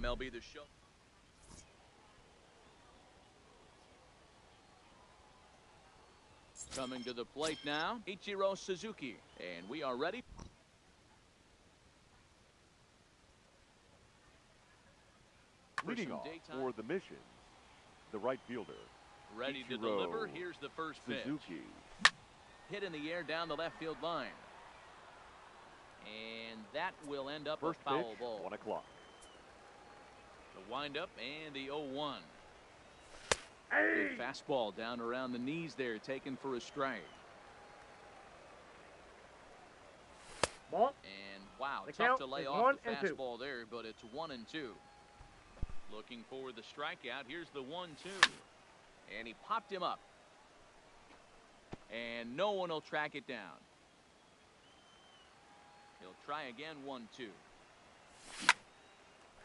Mlb The Show. Coming to the plate now, Ichiro Suzuki, and we are ready. Leading off for the mission, the right fielder. Ready to Ichiro deliver. Here's the first pitch. Suzuki. Hit in the air down the left field line. And that will end up First a foul pitch, ball. 1 o'clock. The windup and the 0-1. Good fastball down around the knees there, taken for a strike. Ball. And wow, The tough count to lay is off 1 the and 2. fastball there, but it's 1-2. Looking for the strikeout. Here's the 1-2. And he popped him up. And no one will track it down. He'll try again, 1-2.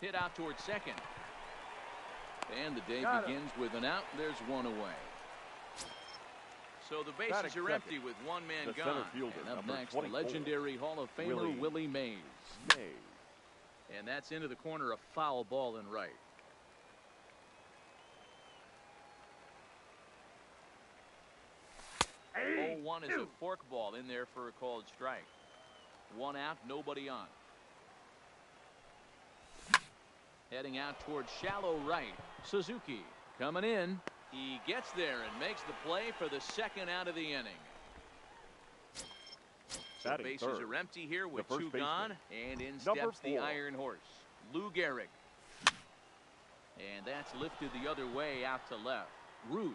Hit out towards second. And the day begins with an out. There's one away. So the bases are empty with one man The gone. center fielder, And up number next, the 24, legendary Hall of Famer Willie Mays. And that's into the corner, a foul ball in right. Hey, 0-1 is a fork ball in there for a called strike. One out, nobody on. Heading out towards shallow right. Suzuki coming in. He gets there and makes the play for the second out of the inning. So bases are empty here with two gone, and in steps the Iron Horse, Lou Gehrig. And that's lifted the other way out to left. Ruth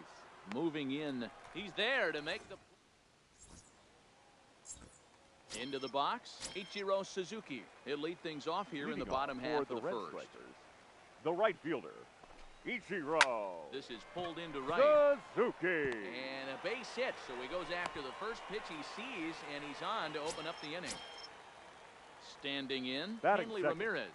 moving in. He's there to make the into the box. Ichiro Suzuki. He'll lead things off here in the bottom half of the first. The right fielder, Ichiro. This is pulled into right. Suzuki. And a base hit, so he goes after the first pitch he sees, and he's on to open up the inning. Standing in, Hanley Ramirez.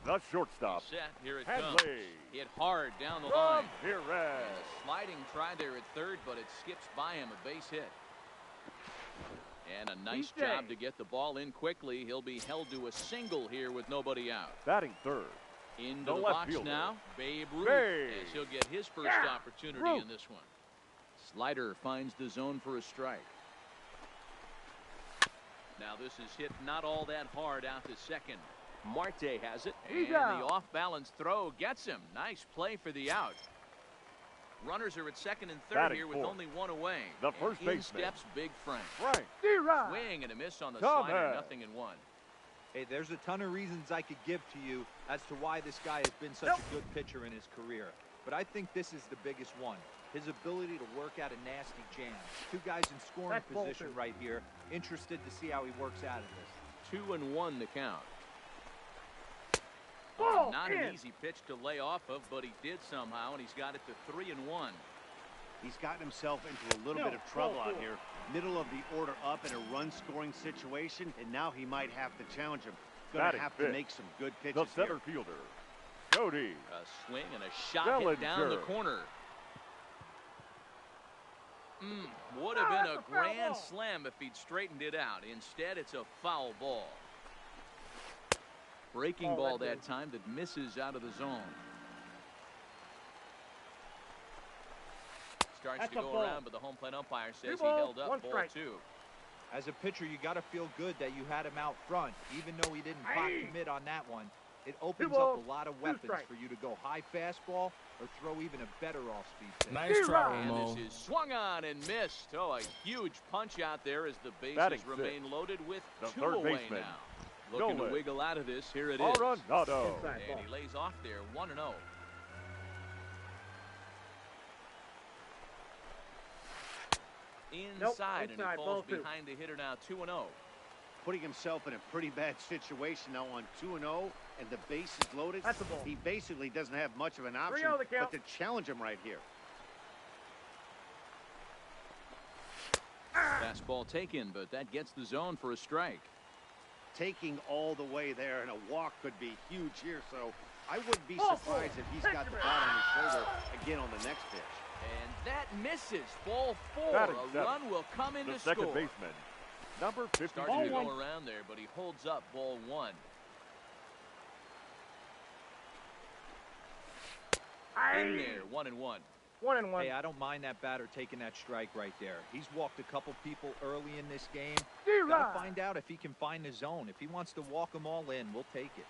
The shortstop. He's set, here it Hanley. comes. Hit hard down the line. Ramirez. And a sliding try there at third, but it skips by him, a base hit. And a nice job to get the ball in quickly. He'll be held to a single here with nobody out. Batting third. Into the box fielder. Now, Babe Ruth, as he'll get his first opportunity in this one. Slider finds the zone for a strike. Now this is hit not all that hard out to second. Marte has it, and the off-balance throw gets him. Nice play for the out. Runners are at second and third here with only one away. The first baseman. In steps Big Frank. Swing and a miss on the slider, 0-1. Hey, there's a ton of reasons I could give to you as to why this guy has been such a good pitcher in his career. But I think this is the biggest one. His ability to work out a nasty jam. Two guys in scoring position right here. Interested to see how he works out of this. 2-1 the count. Not an easy pitch to lay off of, but he did somehow, and he's got it to 3-1. He's gotten himself into a little bit of trouble out here. Middle of the order up in a run-scoring situation, and now he might have to challenge him. Going to have to make some good pitches. The center fielder, Cody. A swing and a shot hit down the corner. Would have been a grand slam if he'd straightened it out. Instead, it's a foul ball. Breaking ball that time that misses out of the zone. Starts to go around, but the home plate umpire says he held up ball 2. As a pitcher, you got to feel good that you had him out front, even though he didn't pot commit on that one. It opens up a lot of weapons for you to go high fastball or throw even a better off-speed pitch. Nice try, and this is swung on and missed. Oh, a huge punch out there as the bases remain loaded with 2 away now. Looking to wiggle out of this. Here it is. And he lays off there, 1-0. Inside, and he falls behind the hitter now, 2-0. Putting himself in a pretty bad situation now on 2-0, and the base is loaded. He basically doesn't have much of an option but to challenge him right here. Fastball taken, but that gets the zone for a strike. Taking all the way there, and a walk could be huge here, so I wouldn't be surprised if he's got the bat on his shoulder again on the next pitch. And that misses. Ball 4. A run will come in to score. Second baseman, number 50. Starting to go around there, but he holds up ball 1. swing there. 1-1. 1-1. Hey, I don't mind that batter taking that strike right there. He's walked a couple people early in this game. Gotta find out if he can find the zone. If he wants to walk them all in, we'll take it.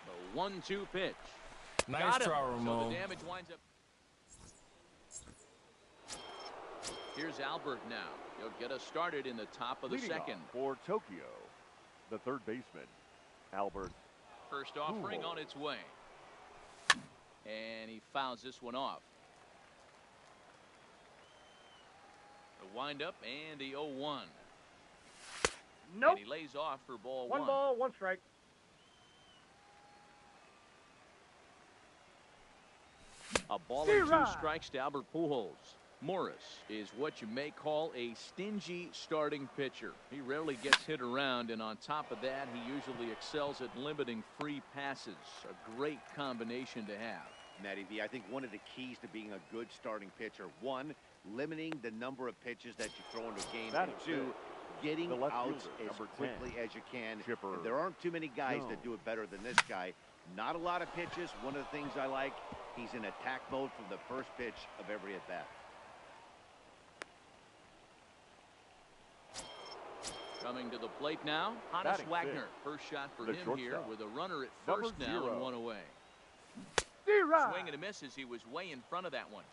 The 1-2 pitch. Nice try, Ramon. So the damage winds up. Here's Albert now. He'll get us started in the top of the second. For Tokyo, the third baseman, Albert. First offering on its way. And he fouls this one off. The windup and the 0-1. Nope. And he lays off for ball 1. 1 ball, 1 strike. A ball and 2 strikes to Albert Pujols. Morris is what you may call a stingy starting pitcher. He rarely gets hit around, and on top of that, he usually excels at limiting free passes. A great combination to have. Matty V, I think one of the keys to being a good starting pitcher, 1, limiting the number of pitches that you throw into a game, and 2, getting outs as quickly as you can. And there aren't too many guys that do it better than this guy. Not a lot of pitches. One of the things I like, he's in attack mode from the first pitch of every at-bat. Coming to the plate now, Hannes Wagner. First shot for him here with a runner at first now and 1 away. Swing and a miss as he was way in front of that one.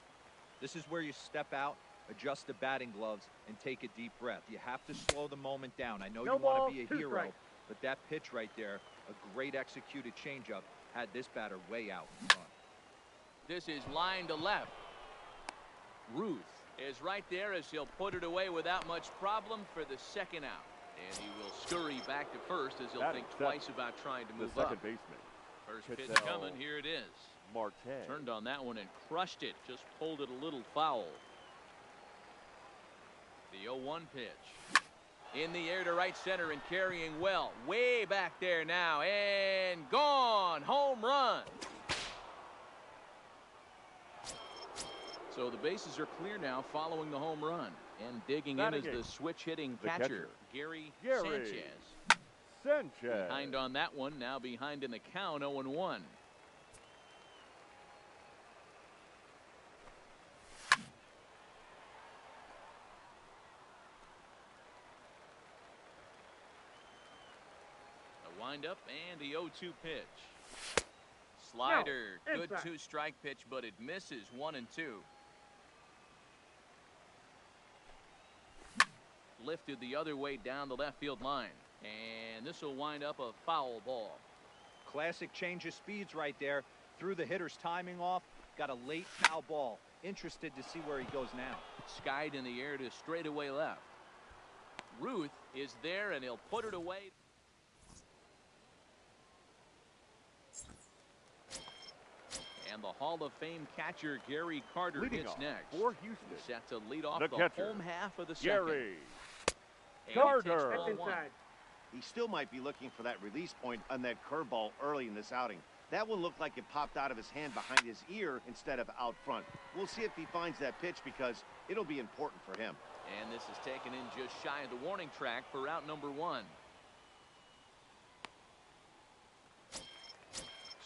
This is where you step out, adjust the batting gloves, and take a deep breath. You have to slow the moment down. I know you want to be a hero, but that pitch right there, a great executed changeup, had this batter way out in front. This is line to left. Ruth is right there as he'll put it away without much problem for the second out. And he will scurry back to first as he'll think twice about trying to move up. Second baseman. First pitch coming. Here it is. Marte turned on that one and crushed it. Just pulled it a little foul. The 0-1 pitch. In the air to right center and carrying well. Way back there now. And gone. Home run. So the bases are clear now following the home run. And digging in is the switch-hitting catcher, Gary Sanchez. Behind on that one, now behind in the count, 0-1. A windup and the 0-2 pitch. Slider, good 2-strike pitch, but it misses. 1-2. Lifted the other way down the left field line, and this will wind up a foul ball. Classic change of speeds right there. Threw the hitter's timing off, got a late foul ball. Interested to see where he goes now. Skied in the air to straightaway left. Ruth is there, and he'll put it away. And the Hall of Fame catcher Gary Carter gets next. For Houston. Set to lead off the home half of the Gary Carter. That's inside. He still might be looking for that release point on that curveball early in this outing. That one looked like it popped out of his hand behind his ear instead of out front. We'll see if he finds that pitch because it'll be important for him. And this is taken in just shy of the warning track for out number 1.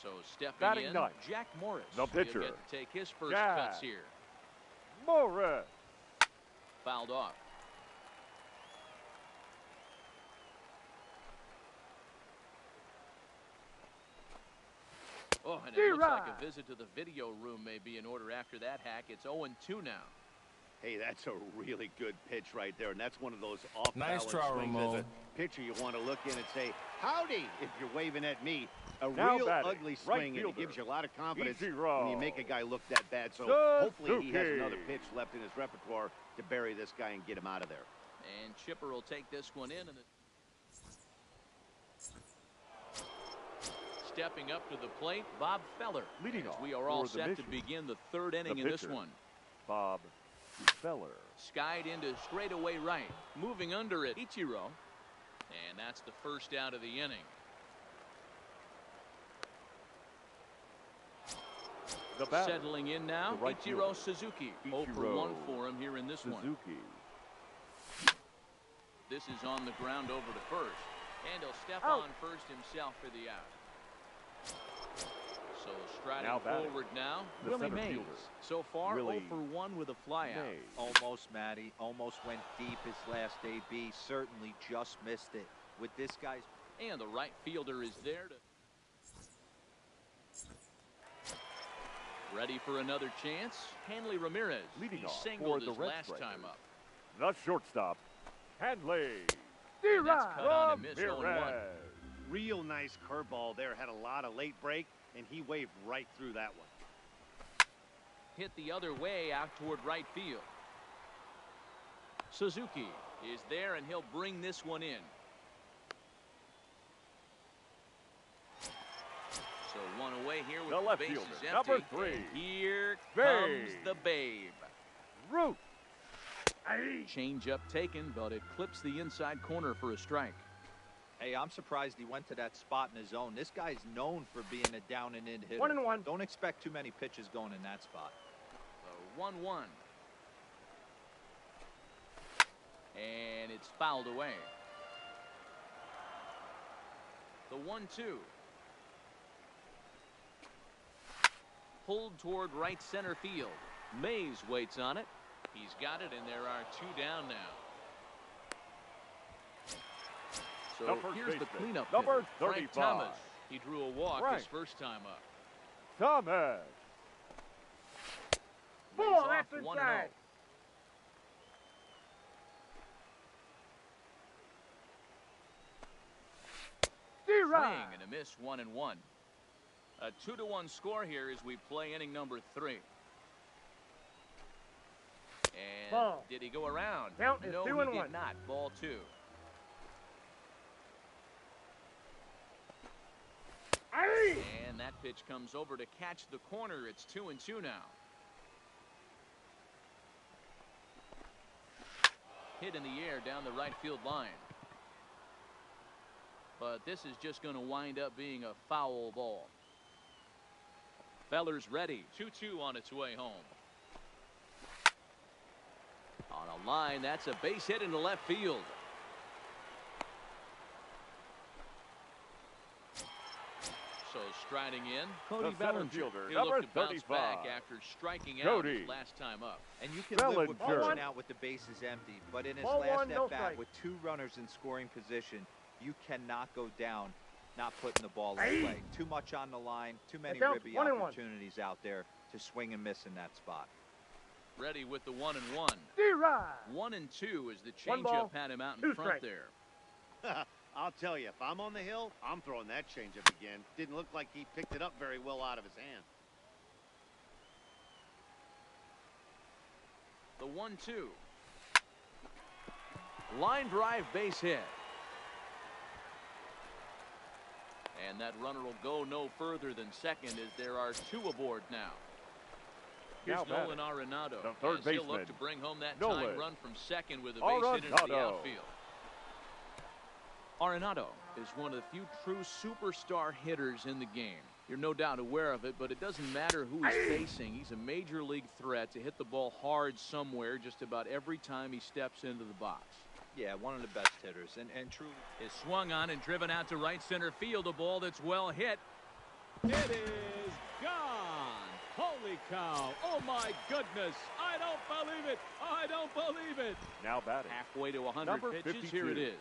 So stepping in, Jack Morris. The pitcher. He'll get to take his first cuts here. Morris. Fouled off. Oh, and it looks like a visit to the video room may be in order after that hack. It's 0-2 now. Hey, that's a really good pitch right there, and that's one of those off-balance swings. Ramon. As a pitcher, you want to look in and say, howdy, if you're waving at me. A now real batting, ugly swing, and it gives you a lot of confidence when you make a guy look that bad. So hopefully he has another pitch left in his repertoire to bury this guy and get him out of there. And Chipper will take this one in. And stepping up to the plate, Bob Feller. Leading off. We are all set to begin the third inning in this one. Bob Feller. Skied into straightaway right. Moving under it, Ichiro. And that's the first out of the inning. Settling in now, Ichiro Suzuki. 0 for 1 for him here in this one. This is on the ground over to first. And he'll step on first himself for the out. So striding Now batting. forward now, The Willie center Mays. fielder. So far, Willie 0 for 1 with a flyout. Mays. Almost, Matty. Almost went deep his last AB. Certainly just missed it. With this guy's... And the right fielder is there to... Ready for another chance. Hanley Ramirez. Leading He off singled for the his Red last Strikers. time up. The shortstop, Hanley And that's cut on and missed on Ramirez. 1. Real nice curveball there. Had a lot of late break, and he waved right through that one. Hit the other way out toward right field. Suzuki is there, and he'll bring this one in. So one away here with The left bases fielder, empty. number 3. And here Babe. comes the Babe. Root. Change up taken, but it clips the inside corner for a strike. Hey, I'm surprised he went to that spot in his own. This guy's known for being a down and in hitter. 1-1. Don't expect too many pitches going in that spot. So 1-1. And it's fouled away. The 1-2. Pulled toward right center field. Mays waits on it. He's got it, and there are 2 down now. So here's the cleanup number hitter, Frank 35. Thomas. He drew a walk Frank his first time up. Thomas. Lays Ball, off that's 1-0. inside. Swing and a miss, 1-1. A 2-1 score here as we play inning number 3. And Ball. did he go around? Count is No, 2 he and did 1. not. Ball 2. And that pitch comes over to catch the corner. It's 2-2 now. Hit in the air down the right field line. But this is just going to wind up being a foul ball. Feller's ready. 2-2 on its way home. On a line, that's a base hit into left field. So striding in, Cody The center Bellinger. fielder, He'll number look to bounce 35. back after striking out Cody his last time up. And you can live with Bellinger. punching out with the bases empty, but in his Ball last 1, no at-bat strike. with 2 runners in scoring position, you cannot go down not putting the ball in play. Too much on the line, too many That counts. ribby 1-1. opportunities out there to swing and miss in that spot. Ready with the 1-1. D-Rod. 1-2 as the One ball, changeup had him out in 2 front strikes. there. I'll tell you, if I'm on the hill, I'm throwing that changeup again. Didn't look like he picked it up very well out of his hand. The 1-2. Line drive base hit. And that runner will go no further than second as there are 2 aboard now. Here's Now Nolan batting, Arenado. the third as he'll baseman, look to bring home that Nolan tying run from second with a base hit into the Arenado. outfield. Arenado is one of the few true superstar hitters in the game. You're no doubt aware of it, but it doesn't matter who he's facing. He's a major league threat to hit the ball hard somewhere just about every time he steps into the box. Yeah, one of the best hitters, and truly. Is swung on and driven out to right center field. A ball that's well hit. It is gone. Holy cow. Oh, my goodness. I don't believe it. I don't believe it. Now batting, Halfway to 100 number pitches. 52. Here it is.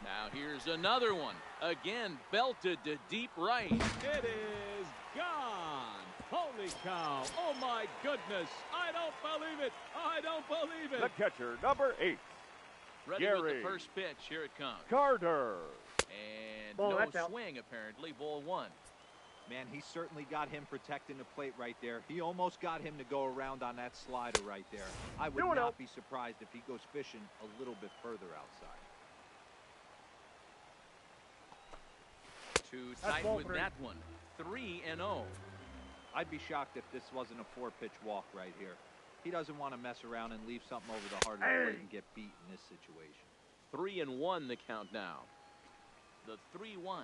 Now here's another one. Again, belted to deep right. It is gone. Holy cow. Oh, my goodness. I don't believe it. I don't believe the it. catcher, number 8, Ready with Gary the first pitch. Here it comes. Carter. And Ball, no that's out. swing, apparently. Ball 1. Man, he certainly got him protecting the plate right there. He almost got him to go around on that slider right there. I would 2-0. not be surprised if he goes fishing a little bit further outside. Too That's tight ball with 3. that one. 3-0. I'd be shocked if this wasn't a 4-pitch walk right here. He doesn't want to mess around and leave something over the heart of the plate and get beat in this situation. 3-1 the count now. The 3-1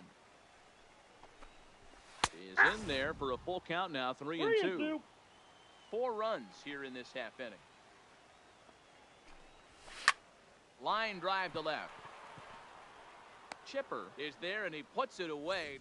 is in there for a full count now. 3-2. 4 runs here in this half inning. Line drive to left. Chipper is there and he puts it away.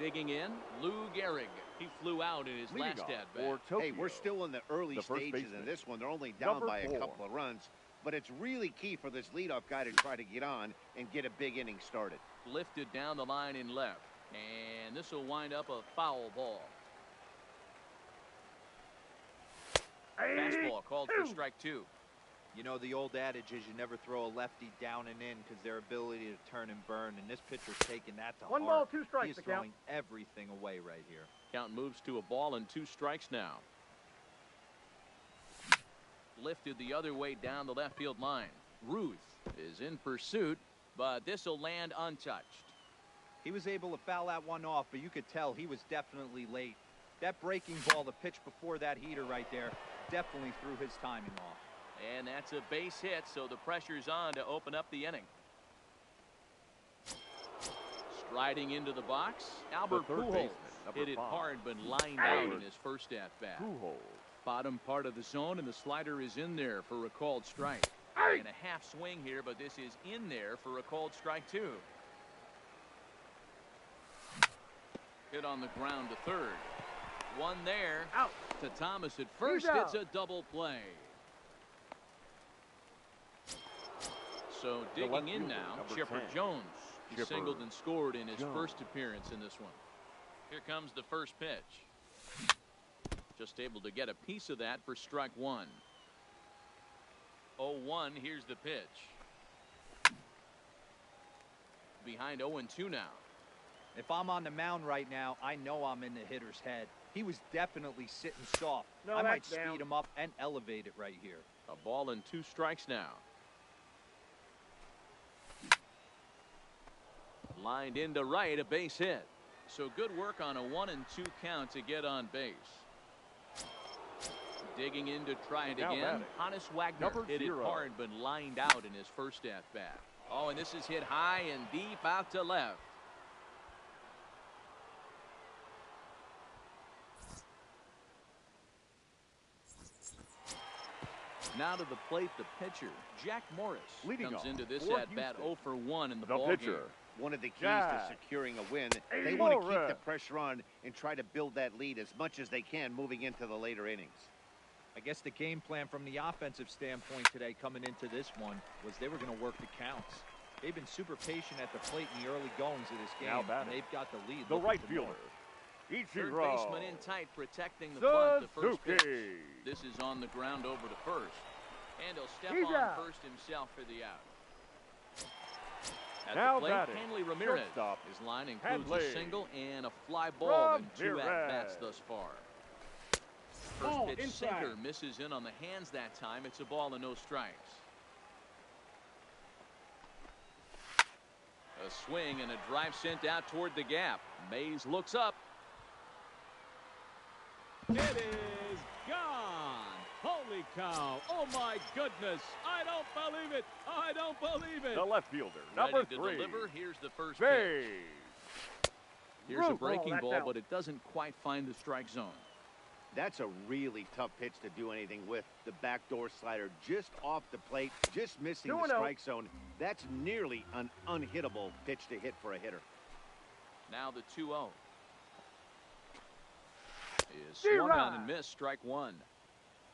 Digging in, Lou Gehrig. He flew out in his last at-bat. Hey, we're still in the early stages in this one. They're only down by a couple of runs. But it's really key for this leadoff guy to try to get on and get a big inning started. Lifted down the line in left. And this will wind up a foul ball. Fastball called for strike 2. You know, the old adage is you never throw a lefty down and in because their ability to turn and burn, and this pitcher's taking that to heart. 1 ball, 2 strikes. He's throwing everything away right here. Count moves to a ball and 2 strikes now. Lifted the other way down the left field line. Ruth is in pursuit, but this will land untouched. He was able to foul that one off, but you could tell he was definitely late. That breaking ball, the pitch before that heater right there, definitely threw his timing off. And that's a base hit, so the pressure's on to open up the inning. Striding into the box, Albert Pujols hit it hard but lined out in his first at-bat. Bottom part of the zone, and the slider is in there for a called strike. And a half swing here, but this is in there for a called strike 2. Hit on the ground to third. One there. Out. To Thomas at first. It's a double play. So digging in now, Chipper Jones. He singled and scored in his first appearance in this one. Here comes the first pitch. Just able to get a piece of that for strike 1. 0-1. Here's the pitch. Behind 0-2 now. If I'm on the mound right now, I know I'm in the hitter's head. He was definitely sitting soft. No, I might down. speed him up and elevate it right here. A ball and 2 strikes now. Lined into right, a base hit. So good work on a 1-2 count to get on base. Digging in to try it again. Hannes Wagner hit it hard but lined out in his first at-bat. Oh, and this is hit high and deep out to left. Now to the plate, the pitcher, Jack Morris, comes into this at-bat 0 for 1 in the ball game. One of the keys to securing a win, they want to keep the pressure on and try to build that lead as much as they can moving into the later innings. I guess the game plan from the offensive standpoint today coming into this one was they were going to work the counts. They've been super patient at the plate in the early goings of this game, and they've got the lead. The right fielder, Third baseman in tight, protecting the bunt to first pitch. This is on the ground over to first. And he'll step on first himself for the out. At the plate, Hanley Ramirez. His line includes a single and a fly ball in 2 at-bats thus far. First pitch sinker misses in on the hands that time. It's a ball and no strikes. A swing and a drive sent out toward the gap. Mays looks up. It is gone. Holy cow. Oh, my goodness. I don't believe it. I don't believe it. The left fielder, number 3. To deliver. Here's the first pitch. Here's a breaking ball, but it doesn't quite find the strike zone. That's a really tough pitch to do anything with. The backdoor slider just off the plate, just missing the strike zone. That's nearly an unhittable pitch to hit for a hitter. Now the 2-0. Is swung on and missed, strike 1.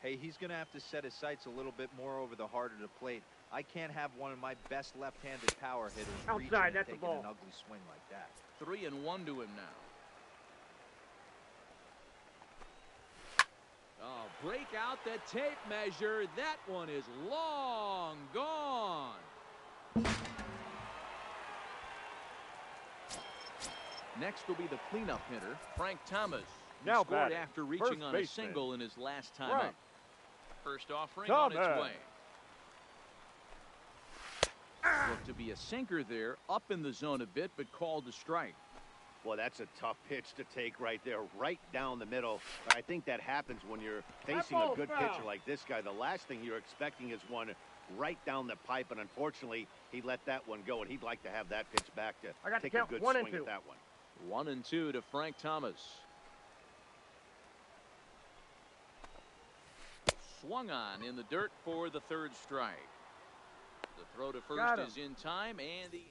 Hey, he's going to have to set his sights a little bit more over the heart of the plate. I can't have one of my best left-handed power hitters reaching and taking an ugly swing like that. 3-1 to him now. Oh, break out the tape measure. That one is long gone. Next will be the cleanup hitter, Frank Thomas. Now scored after reaching on a single in his last time up. First offering on its way. Looked to be a sinker there, up in the zone a bit, but called a strike. Well, that's a tough pitch to take right there, right down the middle. I think that happens when you're facing a good pitcher like this guy. The last thing you're expecting is one right down the pipe, and unfortunately, he let that one go, and he'd like to have that pitch back to take a good swing at that one. 1-2 to Frank Thomas. Swung on in the dirt for the third strike. The throw to first is in time, and the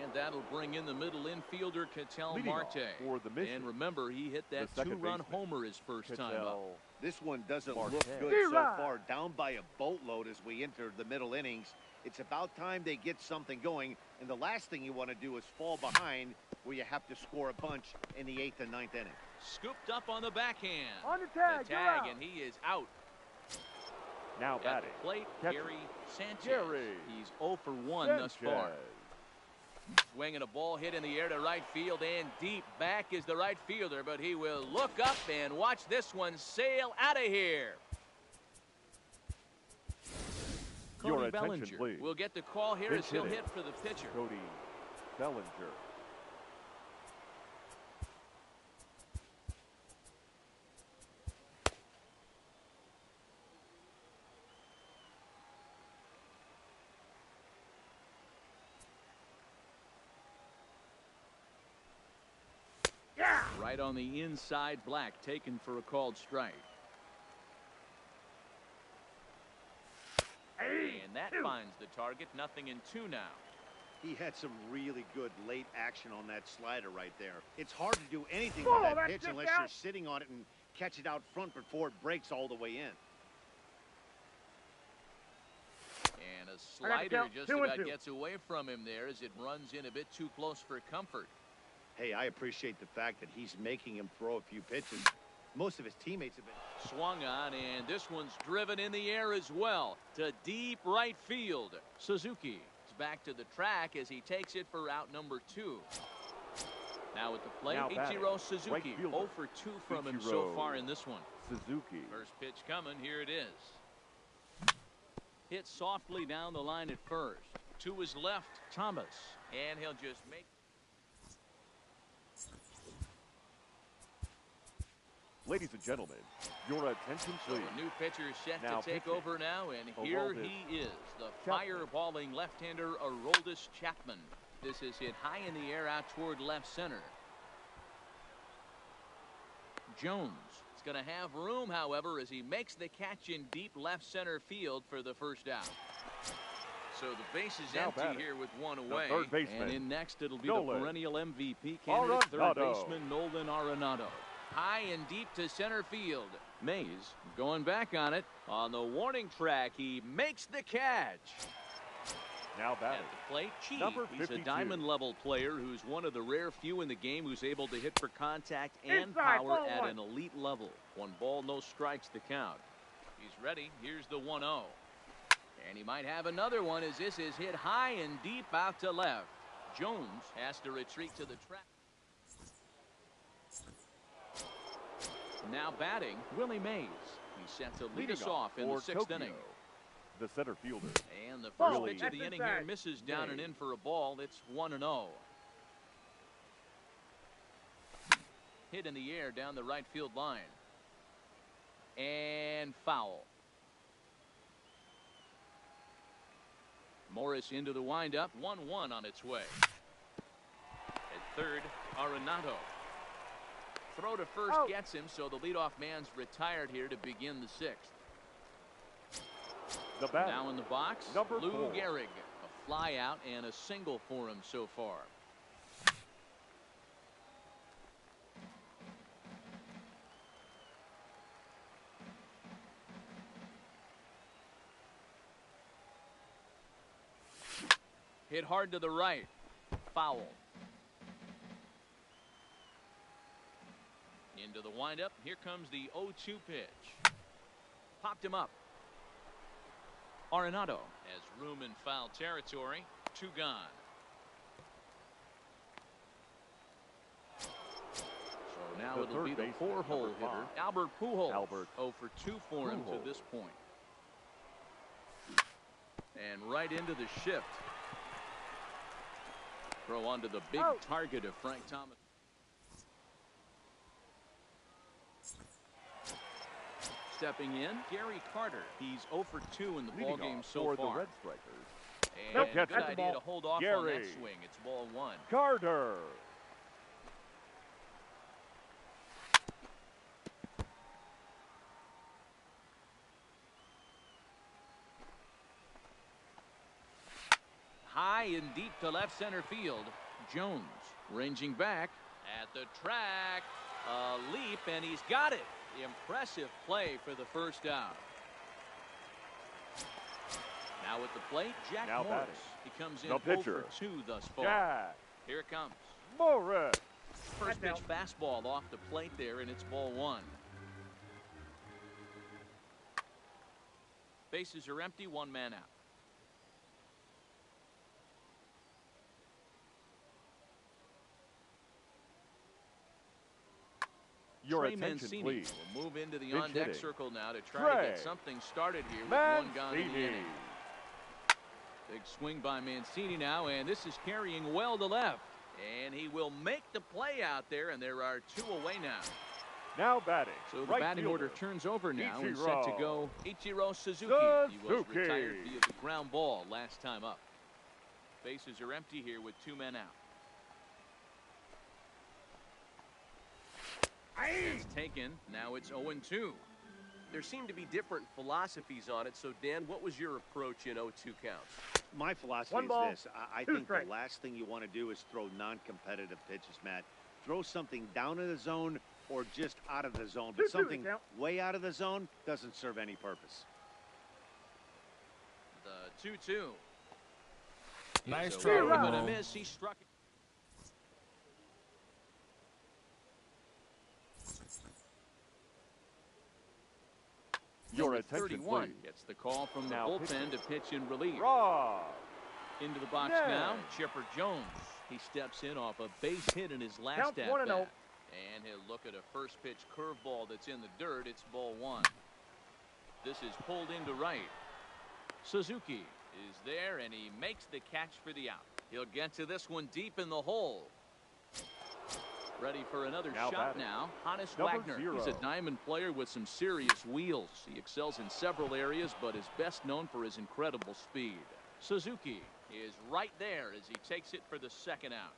And that'll bring in the middle infielder, Ketel Leading Marte. off for the Mission, and remember, he hit that two-run homer his first time up. This one doesn't Marte. look good so far. Down by a boatload as we enter the middle innings. It's about time they get something going. And the last thing you want to do is fall behind where you have to score a bunch in the 8th and 9th inning. Scooped up on the backhand. On the tag, and he is out. Now At batting, the plate, catcher, Gary Sanchez. Gary He's 0 for 1 thus far. Sanchez. Swinging a ball hit in the air to right field and deep. Back is the right fielder, but he will look up and watch this one sail out of here. Your Cody attention, Bellinger please. will get the call here Pinch as he'll hitting. hit for the pitcher. Cody Bellinger. Yeah. Right on the inside, Black taken for a called strike. And that finds the target. 0-2 now. He had some really good late action on that slider right there. It's hard to do anything with that pitch unless you're sitting on it and catch it out front before it breaks all the way in. And a slider just about gets away from him there as it runs in a bit too close for comfort. Hey, I appreciate the fact that he's making him throw a few pitches. Most of his teammates have been Swung on, and this one's driven in the air as well to deep right field. Suzuki is back to the track as he takes it for out number 2. Now at the plate, Ichiro Suzuki. Right 0 for 2 from him so far in this one. Suzuki. First pitch coming. Here it is. Hit softly down the line at first. To his left, Thomas. And he'll just make. Ladies and gentlemen, your attention, So please. a new pitcher is set Now to take pitching. over now, and here Aroldis he is, the Chapman. fireballing left-hander Aroldis Chapman. This is hit high in the air out toward left center. Jones is going to have room, however, as he makes the catch in deep left center field for the first out. So the base is Now empty batting, here with one away. third baseman, And in next, it'll be Nolan the perennial MVP candidate, third Arenado. baseman Nolan Arenado. High and deep to center field. Mays going back on it. On the warning track, he makes the catch. Now At batting, the plate, Chi. number He's a 52. diamond-level player who's one of the rare few in the game who's able to hit for contact and Inside, power ball at one. an elite level. 1 ball, no strikes to count. He's ready. Here's the 1-0. And he might have another one as this is hit high and deep out to left. Jones has to retreat to the track. Now batting, Willie Mays. He's set to lead Leading us off in the for 6th Tokyo, inning. the center fielder. And the first Ball, pitch of the that's inning here inside. misses down and Mays. in for a ball. It's 1-0. Hit in the air down the right field line. And foul. Morris into the windup. 1-1 on its way. At third, Arenado. Throw to first gets him, so the leadoff man's retired here to begin the 6th. The batter, Now in the box, number Lou 4. Gehrig. A fly out and a single for him so far. Hit hard to the right. Foul. Into the windup. Here comes the 0-2 pitch. Popped him up. Arenado has room in foul territory. 2 gone. So now The it'll third be the baseman, 4-hole number hitter, 5. Albert Pujols. Albert 0 for 2 for him to Pujols. this point. And right into the shift. Throw onto the big target of Frank Thomas. Stepping in, Gary Carter. He's 0 for 2 in the Leading ballgame off so for far. the Red Strikers. And Nope, good that's the idea ball. to hold off on that Gary. swing. It's ball 1. Carter. High high and deep to left center field. Jones ranging back at the track. A leap, and he's got it. Impressive play for the first out. Now at the plate, Jack Morris. Batting. He comes in The 0 pitcher. for 2 thus far. Jack Here it comes. Morris. First pitch fastball off the plate there, and it's ball 1. Bases are empty, 1 man out. Your Trey attention, Mancini please. will move into the Pinch on-deck hitting. circle now to try to get something started here with 1 gone in the Mancini. inning. Big swing by Mancini now, and this is carrying well to left. And he will make the play out there, and there are 2 away now. Now batting. So the right batting fielder. order turns over now and set Ichiro. to go Ichiro Suzuki. He was Suzuki. retired via the ground ball last time up. Bases are empty here with 2 men out. It's taken. Now it's 0-2. There seem to be different philosophies on it. So, Dan, what was your approach in 0-2 counts? My philosophy One ball, is this. I 2 think strikes. the last thing you want to do is throw non-competitive pitches, Matt. Throw something down in the zone or just out of the zone. But 2-2 something count. way out of the zone doesn't serve any purpose. The 2-2. Nice So try, but a Ramon. miss. He struck it. Your Number attention, 31 please. gets the call from the Now bullpen to pitch in relief. Rob. Into the box Nay. now, Chipper Jones. He steps in off a base hit in his last Count at 1-0. bat. And he'll look at a first pitch curveball that's in the dirt. It's ball 1. This is pulled into right. Suzuki is there, and he makes the catch for the out. He'll get to this one deep in the hole. Ready for another Now shot batting. now. Hannes Number Wagner. 0. He's a diamond player with some serious wheels. He excels in several areas, but is best known for his incredible speed. Suzuki is right there as he takes it for the second out.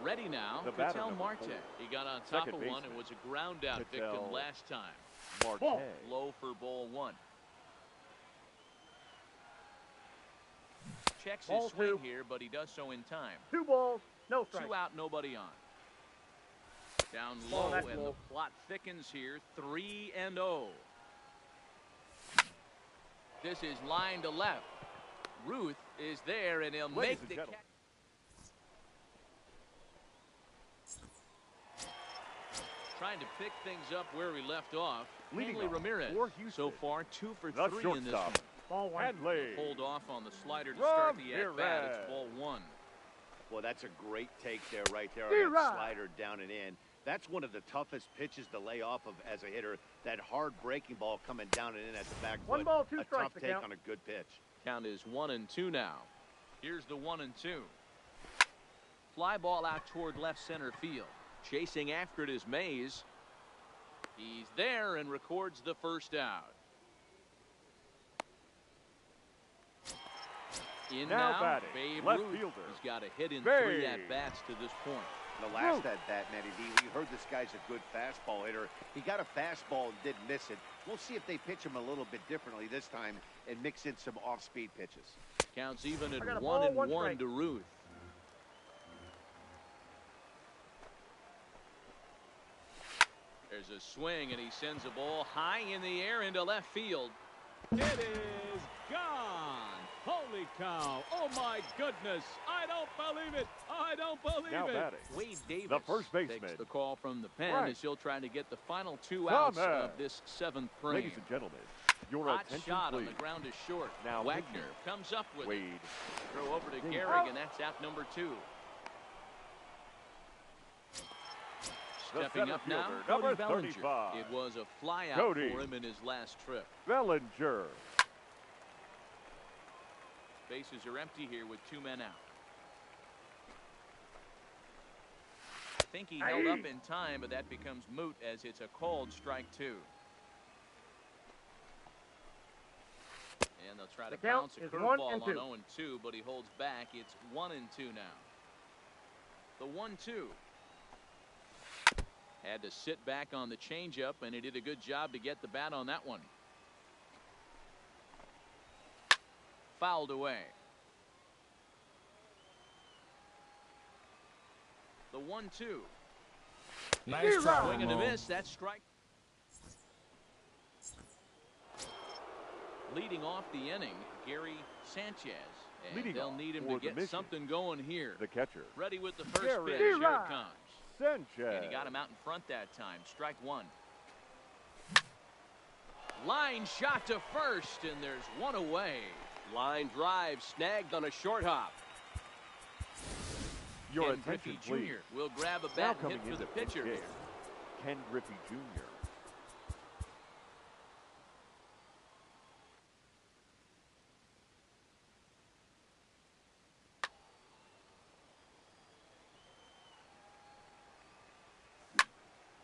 Ready now, The batter, Ketel number Marte. 4. He got on top Second of one baseman. and was a ground out Ketel victim last time. Marte. Ball. Low for ball 1. Checks his Ball swing 2. here, but he does so in time. 2 balls, no strikes. 2 out, nobody on. Down Ball, low, that's and low. the plot thickens here. 3-0. This is line to left. Ruth is there, and he'll Ladies make and the gentlemen. catch. Trying to pick things up where we left off. Leading Hanley off Ramirez. for Houston. So far, 2 for The 3 in this one. shortstop. Ball 1. Hanley. Pulled off on the slider to start the Ramirez. at-bat. It's ball 1. Well, that's a great take there, right there. On You're that right. slider down and in. That's one of the toughest pitches to lay off of as a hitter. That hard breaking ball coming down and in at the back 1 foot. ball, 2 A strikes tough to take count. on a good pitch. Count is 1-2 now. Here's the 1-2. Fly ball out toward left center field. Chasing after it is Mays. He's there and records the first out. In Now batting, Babe left Ruth. fielder. He's got a hit in Babe. 3 at-bats to this point. The last at-bat, Matty D, we heard this guy's a good fastball hitter. He got a fastball and didn't miss it. We'll see if they pitch him a little bit differently this time and mix in some off-speed pitches. Counts even at I got a ball, 1 1-1 strike. to Ruth. There's a swing, and he sends a ball high in the air into left field. It is gone. Holy cow. Oh, my goodness. I don't believe it. I don't believe Now it. batting. Wade Davis The first baseman. takes the call from the pen Right. as he'll try to get the final 2 outs Thomas. of this 7th frame. Ladies and gentlemen, your Hot attention, shot please. on the ground is short. Now Wagner pitching. comes up with it. Wade. Throw over to Davis. Gehrig, and that's out number 2. The Stepping center up now, fielder, Cody number Bellinger. 35. It was a fly out Cody. for him in his last trip. Bellinger. Bases are empty here with 2 men out. I think he held up in time, but that becomes moot as it's a called strike 2. And they'll try to The count bounce a is curveball 1 and on 2. 0-2, but he holds back. It's 1-2 now. The 1-2. Had to sit back on the changeup, and he did a good job to get the bat on that one. Fouled away. The 1-2. Nice try, Swing and a Mo. miss. That's strike. Leading off the inning, Gary Sanchez. And Leading they'll off need him for to the get something going here. The catcher. Ready with the first Gary pitch. Here it Sanchez. comes. Sanchez. And he got him out in front that time. Strike one. Line shot to first, and there's one away. Line drive snagged on a short hop. Your Ken attention, Griffey please. Jr. will grab a Now bat and coming hit for into the pinch pitcher hit, here. Ken Griffey Jr.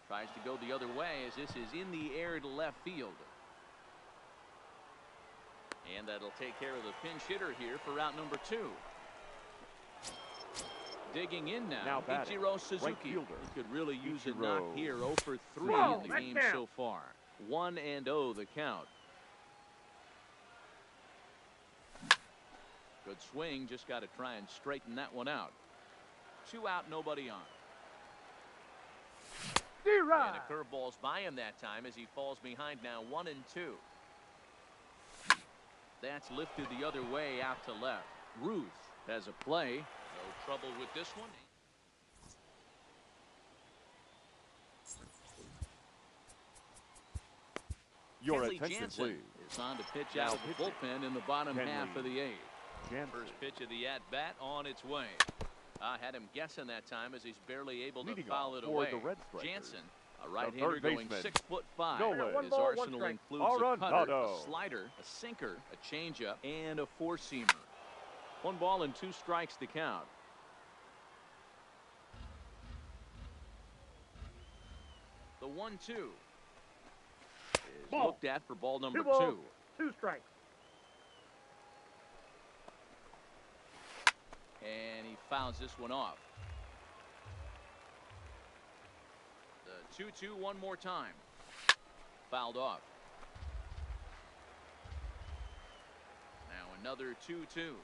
Tries to go the other way as this is in the air to left field. And that'll take care of the pinch hitter here for route number 2. Digging in now batting, Ichiro Suzuki. right fielder. He could really use a Ichiro. knock here. 0 for 3 Whoa, in the that game count. so far. 1-0 the count. Good swing. Just got to try and straighten that one out. 2 out, nobody on. And a curveball's by him that time as he falls behind now 1-2. That's lifted the other way out to left. Ruth has a play. No trouble with this one. Your Kenley attention, Jansen please. is on to pitch Now out of the pitching. bullpen in the bottom Kenley half of the 8th. Jansen. First pitch of the at-bat on its way. I had him guessing that time as he's barely able to Leading foul off it for away. the Red Strikers, Jansen, a the right-hander third going baseman, 6'5". Nolan. One His ball, one arsenal strike. includes a cutter, a Arenado. slider, a sinker, a changeup, and a four-seamer. 1 ball and 2 strikes to count. The 1-2 is Ball. looked at for ball number 2 balls, 2. 2 strikes. And he fouls this one off. The 2-2 one more time. Fouled off. Now another 2-2.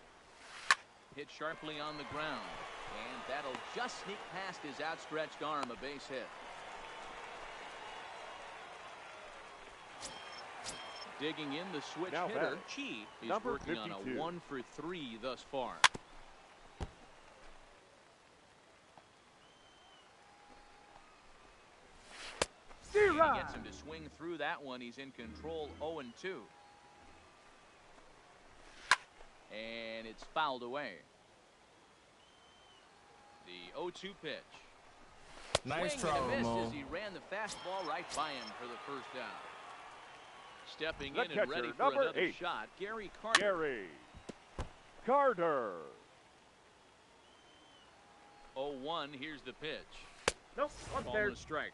Hit sharply on the ground. And that'll just sneak past his outstretched arm, a base hit. Digging in the switch Now hitter, batting. Chi. He's Number working on a 52. 1 for 3 thus far. And he gets him to swing through that one. He's in control 0-2. And it's fouled away. The 0-2 pitch. Nice Swing and a try, miss Mo. as he ran the fastball right by him for the first down. Stepping The in and ready catcher, for number another 8. shot, Gary Carter. Gary Carter. 0-1, here's the pitch. Nope, Ball upstairs. and a strike.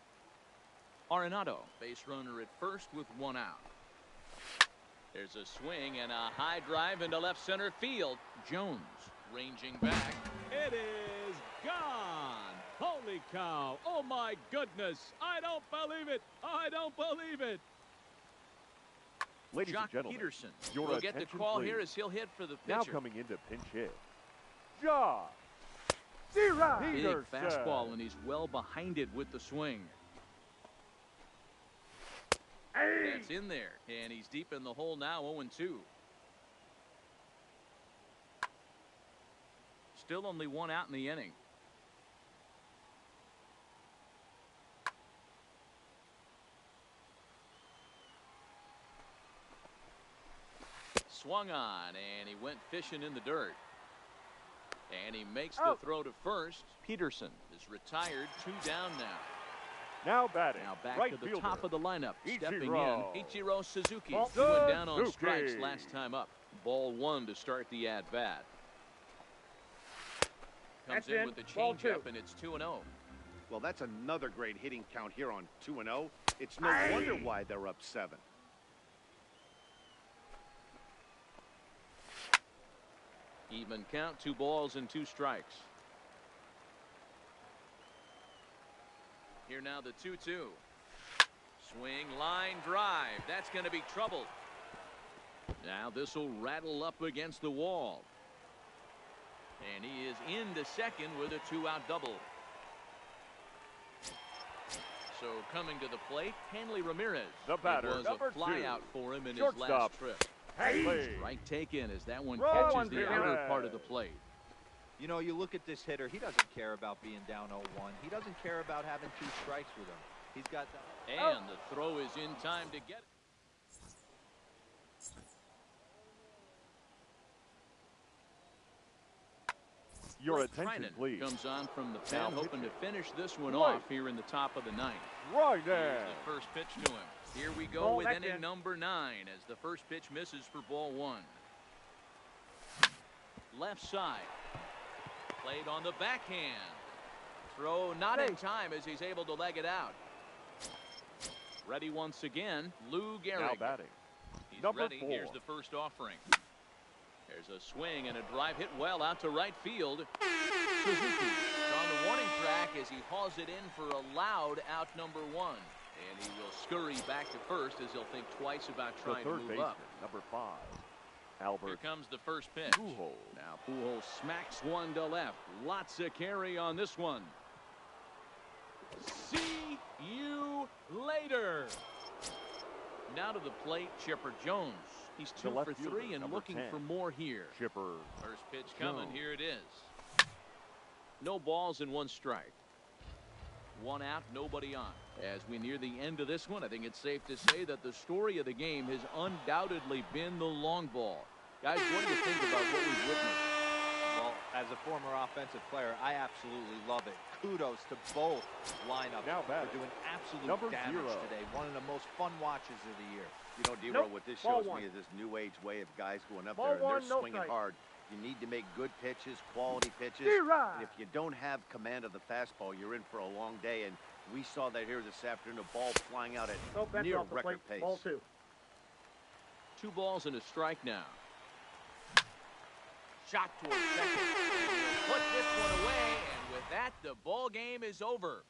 Arenado, base runner at first with 1 out. There's a swing and a high drive into left center field. Jones ranging back. It is gone. Holy cow. Oh, my goodness. I don't believe it. I don't believe it. Ladies Jock and gentlemen, Peterson your will get the attention, call please. here as he'll hit for the Now pitcher. coming into pinch hit, Jock Big Peterson. fastball, and he's well behind it with the swing. That's in there, and he's deep in the hole now, 0-2. Still only 1 out in the inning. Swung on, and he went fishing in the dirt. And he makes the throw to first. Peterson is retired, 2 down now. Now batting, Now back right to the fielder, top of the lineup. Stepping in, Ichiro. Ichiro Suzuki. Ball He went good. down on strikes Suzuki. last time up. Ball 1 to start the at-bat. Comes That's in in. with the Ball changeup, 2. and it's 2-0. Well, that's another great hitting count here on 2-0. It's no wonder why they're up 7. Even count, 2 balls and 2 strikes. Here now the 2-2. Swing, line, drive. That's going to be trouble. Now this will rattle up against the wall. And he is into second with a 2-out double. So coming to the plate, Hanley Ramirez. The batter, it was number a flyout 2. for him in his Shortstop. last trip. Hey. Strike taken as that one Wrong catches one, the Ramirez. outer part of the plate. You know, you look at this hitter, he doesn't care about being down 0-1. He doesn't care about having 2 strikes with him. He's got the... And the throw is in time to get it. Your Blake attention, Trinan please. comes on from the Now pen, hoping to finish this one Right. off here in the top of the 9th. Right Here's there. the first pitch to him. Here we go Ball with back inning in. number 9 as the first pitch misses for ball 1. Left side. Played on the backhand. Throw not in time as he's able to leg it out. Ready once again, Lou Gehrig. Now batting. He's number ready. 4. Here's the first offering. There's a swing and a drive hit well out to right field. Suzuki is on the warning track as he hauls it in for a loud out number 1. And he will scurry back to first as he'll think twice about The trying to third move baseman, up. number 5. Here Albert comes the first pitch. Pujols. Now Pujols smacks one to left. Lots of carry on this one. See you later. Now to the plate, Chipper Jones. He's 2 left for 3 fielder, and number looking 10. for more here. Chipper First pitch coming. Jones. Here it is. No balls and 1 strike. 1 out, nobody on. As we near the end of this one, I think it's safe to say that the story of the game has undoubtedly been the long ball. Guys, what do you think about what we've witnessed? Well, as a former offensive player, I absolutely love it. Kudos to both lineups Now for batting. doing absolute Number damage 0. today. One of the most fun watches of the year. You know, D-Row, Nope. what this Ball shows 1. me is this new age way of guys going up Ball there and 1, they're no swinging strike. hard. You need to make good pitches, quality pitches. D-Rod. And if you don't have command of the fastball, you're in for a long day. And we saw that here this afternoon, a ball flying out No at bench near off the record plate. pace. Ball 2. 2 balls and a strike now. Shot towards second. And he'll put this one away. And with that, the ball game is over.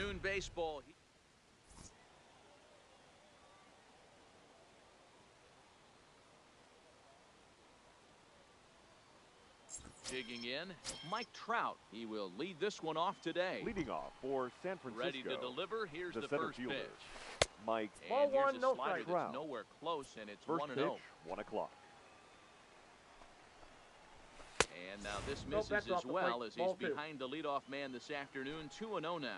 afternoon baseball. Digging in, Mike Trout. He will lead this one off today. Leading off for San Francisco. Ready to deliver. Here's the first pitch. Mike. And here's a slider that's nowhere close, and it's 1-0. 1 o'clock. And now this misses as well as he's behind the leadoff man this afternoon. 2-0 now.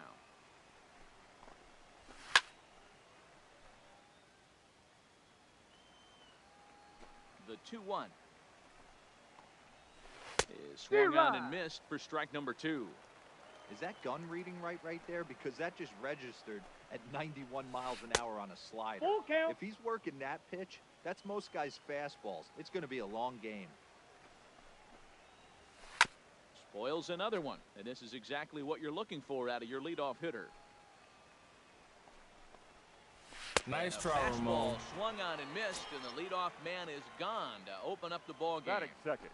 The 2-1. Is swung on and missed for strike number 2. Is that gun reading right there? Because that just registered at 91 miles an hour on a slider. If he's working that pitch, that's most guys' fastballs. It's going to be a long game. Spoils another one, and this is exactly what you're looking for out of your leadoff hitter. Nice try, Ramon. Swung on and missed, and the leadoff man is gone to open up the ball game. Batting second.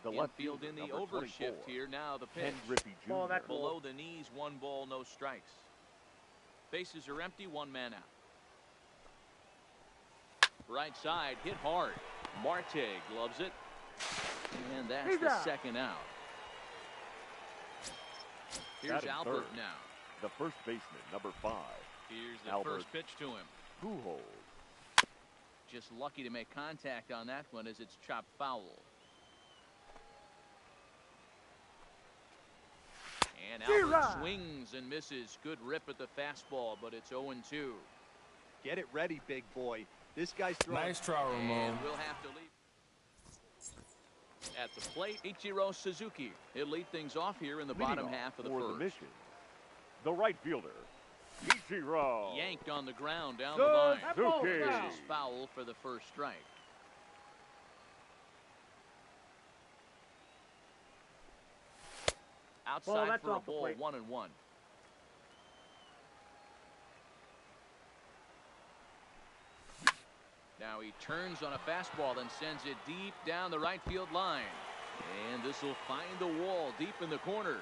The left field in the overshift here. Now the pitch. Griffey Jr. Below the knees, 1 ball, no strikes. Bases are empty, 1 man out. Right side, hit hard. Marte gloves it. And that's the second out. Here's Albert now. The first baseman, number 5. Here's the first pitch to him. Pujols. Just lucky to make contact on that one as it's chopped foul. And Albert swings and misses. Good rip at the fastball, but it's 0-2. Get it ready, big boy. This guy's throwing. Nice try, Ramon. And we'll have to leave. At the plate, Ichiro Suzuki. He'll lead things off here in the bottom half of the first. The mission. The right fielder, Ichiro. Yanked on the ground down the line. Suzuki. This is foul for the first strike. Outside for a ball, 1-1. Now he turns on a fastball and sends it deep down the right field line. And this will find the wall deep in the corner.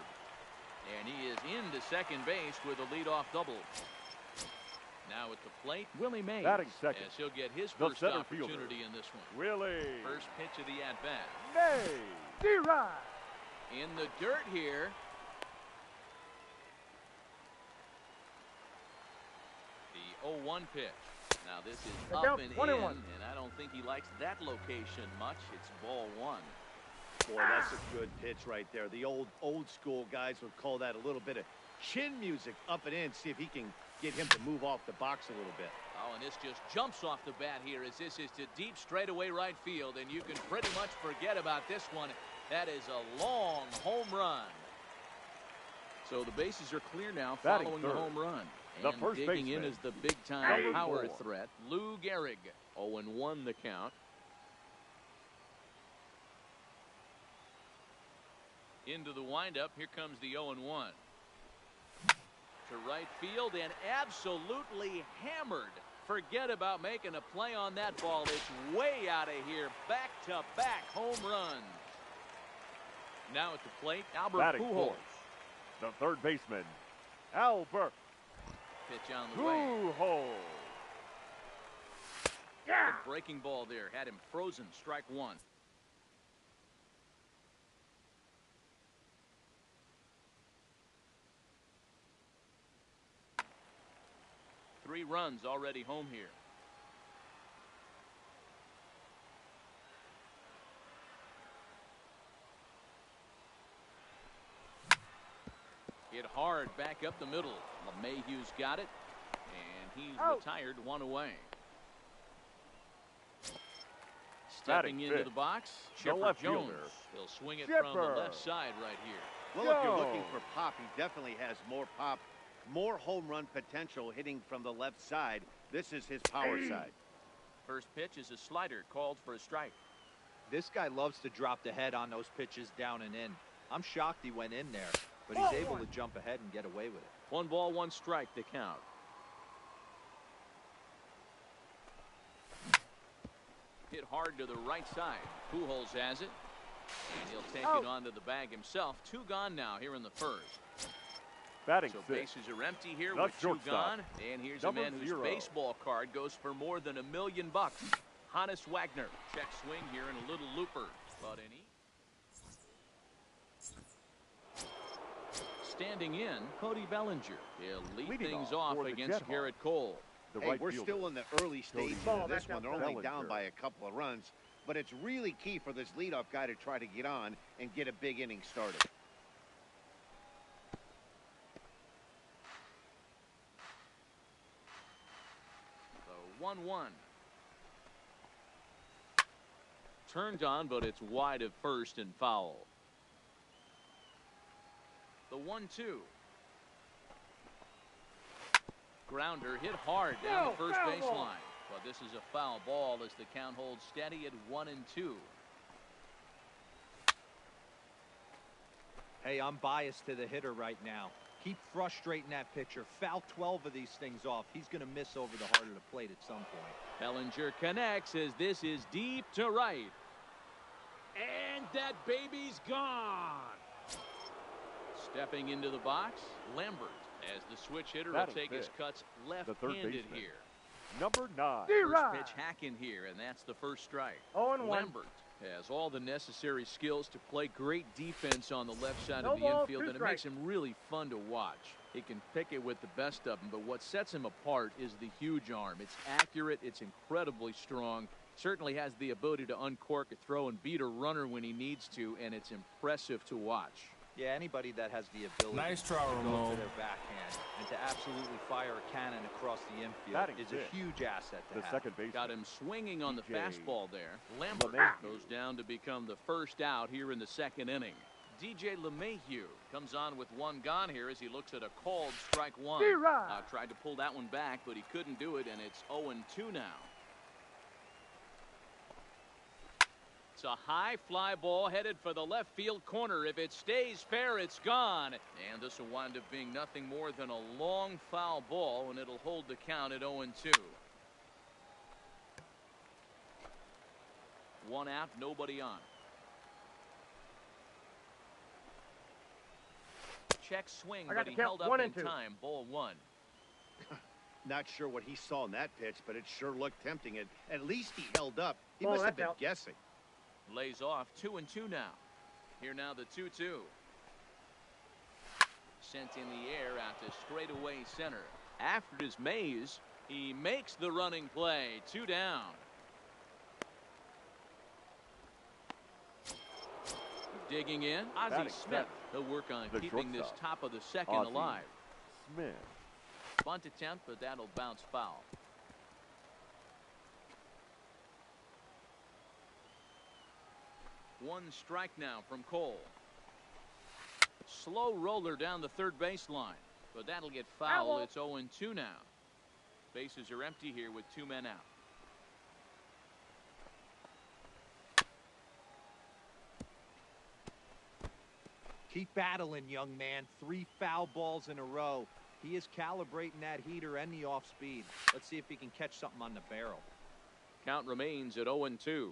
And he is into second base with a leadoff double. Now at the plate, Willie Mays. Batting second. As he'll get his first opportunity in this one. Willie. First pitch of the at-bat. Mays. In the dirt here. The 0-1 pitch. Now this is up and in, and I don't think he likes that location much. It's ball 1. Boy, that's a good pitch right there. The old school guys would call that a little bit of chin music up and in. See if he can get him to move off the box a little bit. Oh, and this just jumps off the bat here as this is to deep straightaway right field, and you can pretty much forget about this one. That is a long home run. So the bases are clear now following the home run. The and first digging in baseman, is the big-time power 4. threat, Lou Gehrig. 0-1 the count. Into the windup. Here comes the 0-1. To right field and absolutely hammered. Forget about making a play on that ball. It's way out of here. Back-to-back home runs. Now at the plate, Albert Pujols. The third baseman, Albert. Pitch on the way. Pujols. Good breaking ball there. Had him frozen. Strike 1. Three runs already home here. Hit hard back up the middle. LeMahieu's got it, and he's retired, 1 away. Stepping into the box, Chipper Jones. He'll swing it from the left side right here. Well, if you're looking for pop, he definitely has more pop, more home run potential hitting from the left side. This is his power side. First pitch is a slider called for a strike. This guy loves to drop the head on those pitches down and in. I'm shocked he went in there, but he's able to jump ahead and get away with it. 1 ball, 1 strike to count. Hit hard to the right side. Pujols has it. And he'll take it onto the bag himself. 2 gone now here in the first. Batting so six. bases are empty here The with two shortstop. gone. And here's Number a man whose 0. baseball card goes for more than $1 million. Hannes Wagner. Check swing here and a little looper. But any. Standing in, Cody Bellinger. He'll lead Leading things off off for the against Jet Garrett Cole. The Hey, right we're fielder. still in the early stages Ball of this back one. They're down only Bellinger. down by a couple of runs, but it's really key for this leadoff guy to try to get on and get a big inning started. The 1-1. Turned on, but it's wide of first and foul. The 1-2. Grounder hit hard down the first baseline. But this is a foul ball as the count holds steady at 1-2. Hey, I'm biased to the hitter right now. Keep frustrating that pitcher. Foul 12 of these things off. He's going to miss over the heart of the plate at some point. Bellinger connects as this is deep to right. And that baby's gone. Stepping into the box, Lambert, as the switch hitter will Batting take his fifth. cuts The third left-handed baseman. here. Number 9. First pitch hacking here, and that's the first strike. 0-1. Lambert has all the necessary skills to play great defense on the left side No of the ball, infield, 2 and it makes him really fun to watch. He can pick it with the best of them, but what sets him apart is the huge arm. It's accurate, it's incredibly strong, certainly has the ability to uncork a throw and beat a runner when he needs to, and it's impressive to watch. Yeah, anybody that has the ability Nice try, to go Ramon. to their backhand and to absolutely fire a cannon across the infield Batting is fifth. a huge asset to The have. second baseman. Got him swinging on the DJ fastball there. Lambert LeMahieu. goes down to become the first out here in the second inning. DJ LeMahieu comes on with one gone here as he looks at a called strike one. Tried to pull that one back, but he couldn't do it, and it's 0-2 now. It's a high fly ball headed for the left field corner. If it stays fair, it's gone. And this will wind up being nothing more than a long foul ball, and it'll hold the count at 0-2. One out, nobody on. Check swing, I got but the he count, held up 1 in and 2. time. Ball 1. Not sure what he saw in that pitch, but it sure looked tempting. And at least he held up. He Ball, must have that's been out. guessing. Lays off 2-2 now. Here now the 2-2. Sent in the air out to straightaway center. After it is Mays, he makes the running play. 2 down. Digging in, Ozzie Batting Smith. seventh. He'll work on The keeping this shortstop. top of the second Ozzie alive. Smith. Bunt attempt, but that'll bounce foul. One strike now from Cole. Slow roller down the third baseline, but that'll get foul. Ow. It's 0-2 now. Bases are empty here with 2 men out. Keep battling, young man. 3 foul balls in a row. He is calibrating that heater and the off speed. Let's see if he can catch something on the barrel. Count remains at 0-2.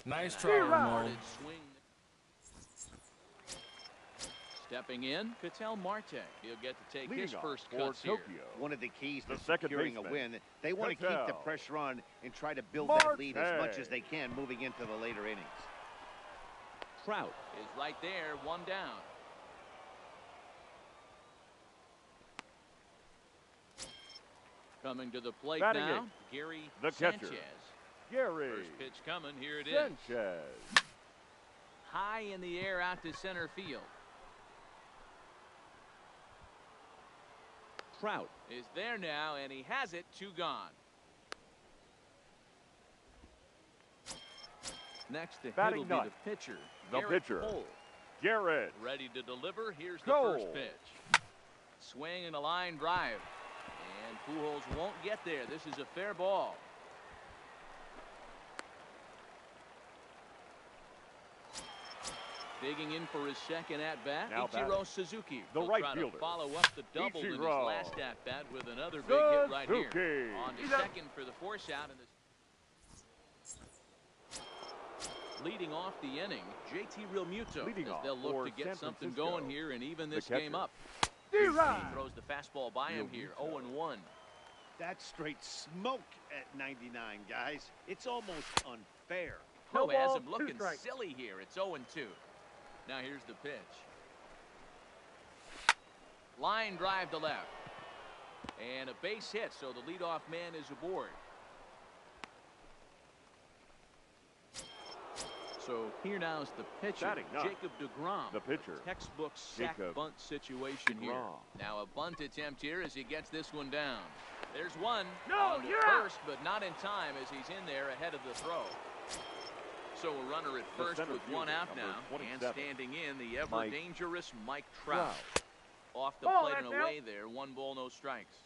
Nice try, Ramon. Hard swing. Stepping in, Ketel Marte. He'll get to take his Leading off first for cuts here. Tokyo. One of the keys to The second securing a baseman. win, they want to keep the Ketel pressure on and try to build Marte. that lead as much as they can moving into the later innings. Trout is right there, 1 down. Coming to the plate Batting now, eighth, Gary the Sanchez. catcher. Gary First pitch coming, here it is. Sanchez. High in the air out to center field. Trout is there now, and he has it. 2 gone. Next to hit Batting will be ninth, the pitcher. the Garrett pitcher. Cole. Garrett. Ready to deliver. Here's the Cole. first pitch. Swing and a line drive. And Pujols won't get there. This is a fair ball. Digging in for his second at-bat, Now Ichiro batting. Suzuki. The will right try fielder. to follow up the double in his Ichiro. last at-bat with another big hit right here. Suzuki. On to He's up. second for the force out. Leading off the inning, JT Realmuto, Leading as off they'll look for to get San something Francisco, going here and even this the game up. D-Rod. He throws the fastball by him here, 0-1. That's straight smoke at 99, guys. It's almost unfair. No Oh, has ball, him looking 2 strikes. silly here. It's 0-2. Now here's the pitch. Line drive to left. And a base hit, so the leadoff man is aboard. So here now is the pitcher, Batting ninth, Jacob deGrom. the pitcher, A textbook sack Jacob bunt situation here. deGrom. Now a bunt attempt here as he gets this one down. There's one. No, on to you're out. first, but not in time as he's in there ahead of the throw. So a runner at The first center with one fielder, out now. number And 27, standing in the ever Mike dangerous Mike Trout. Off the Ball, plate and that's out. away there. 1 ball, no strikes.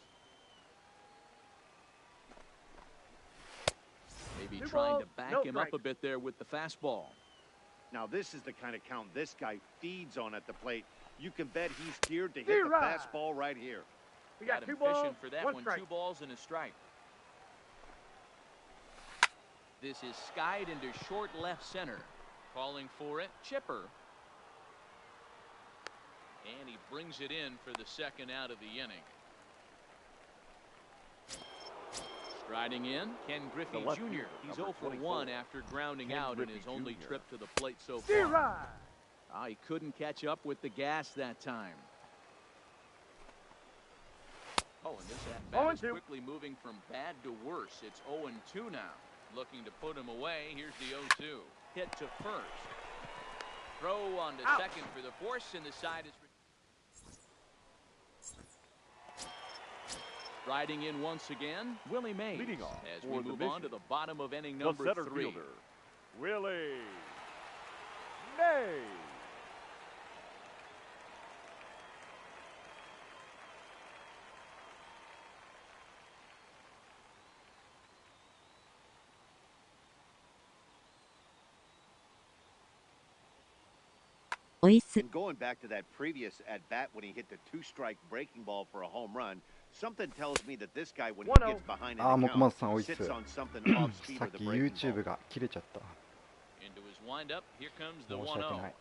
Maybe 2 trying balls, to back no him up a strikes. bit there with the fastball. Now, this is the kind of count this guy feeds on at the plate. You can bet he's geared to hit the D-Rod. fastball right here. We got Got 2 him balls, fishing for that 1 one. strike. 2 balls and a strike. This is skied into short left center. Calling for it, Chipper. And he brings it in for the second out of the inning. Striding in, Ken Griffey The left Jr. fielder, He's number 0 for 1 24, after grounding Ken out in Griffey his only Jr. trip to the plate so far. D-Rod. He couldn't catch up with the gas that time. Oh, and this at-bat is 0-2. quickly moving from bad to worse. It's 0-2 now. Looking to put him away. Here's the 0-2. Hit to first. Throw on to Out. second for the force, and the side is... Riding in once again, Willie Mays. Leading off as for we the move on to mission, the bottom of inning The number center 3. fielder, Willie Mays. And going back to that previous at-bat when he hit the 2-strike breaking ball for a home run, something tells me that this guy, when he 1-0. gets behind in あー、 the もこまつさん count, おいっす。 sits on something off さ speed っ of the き breaking YouTube ball. が切れちゃった。 Into his windup, here comes the 申し訳 1-0. ない。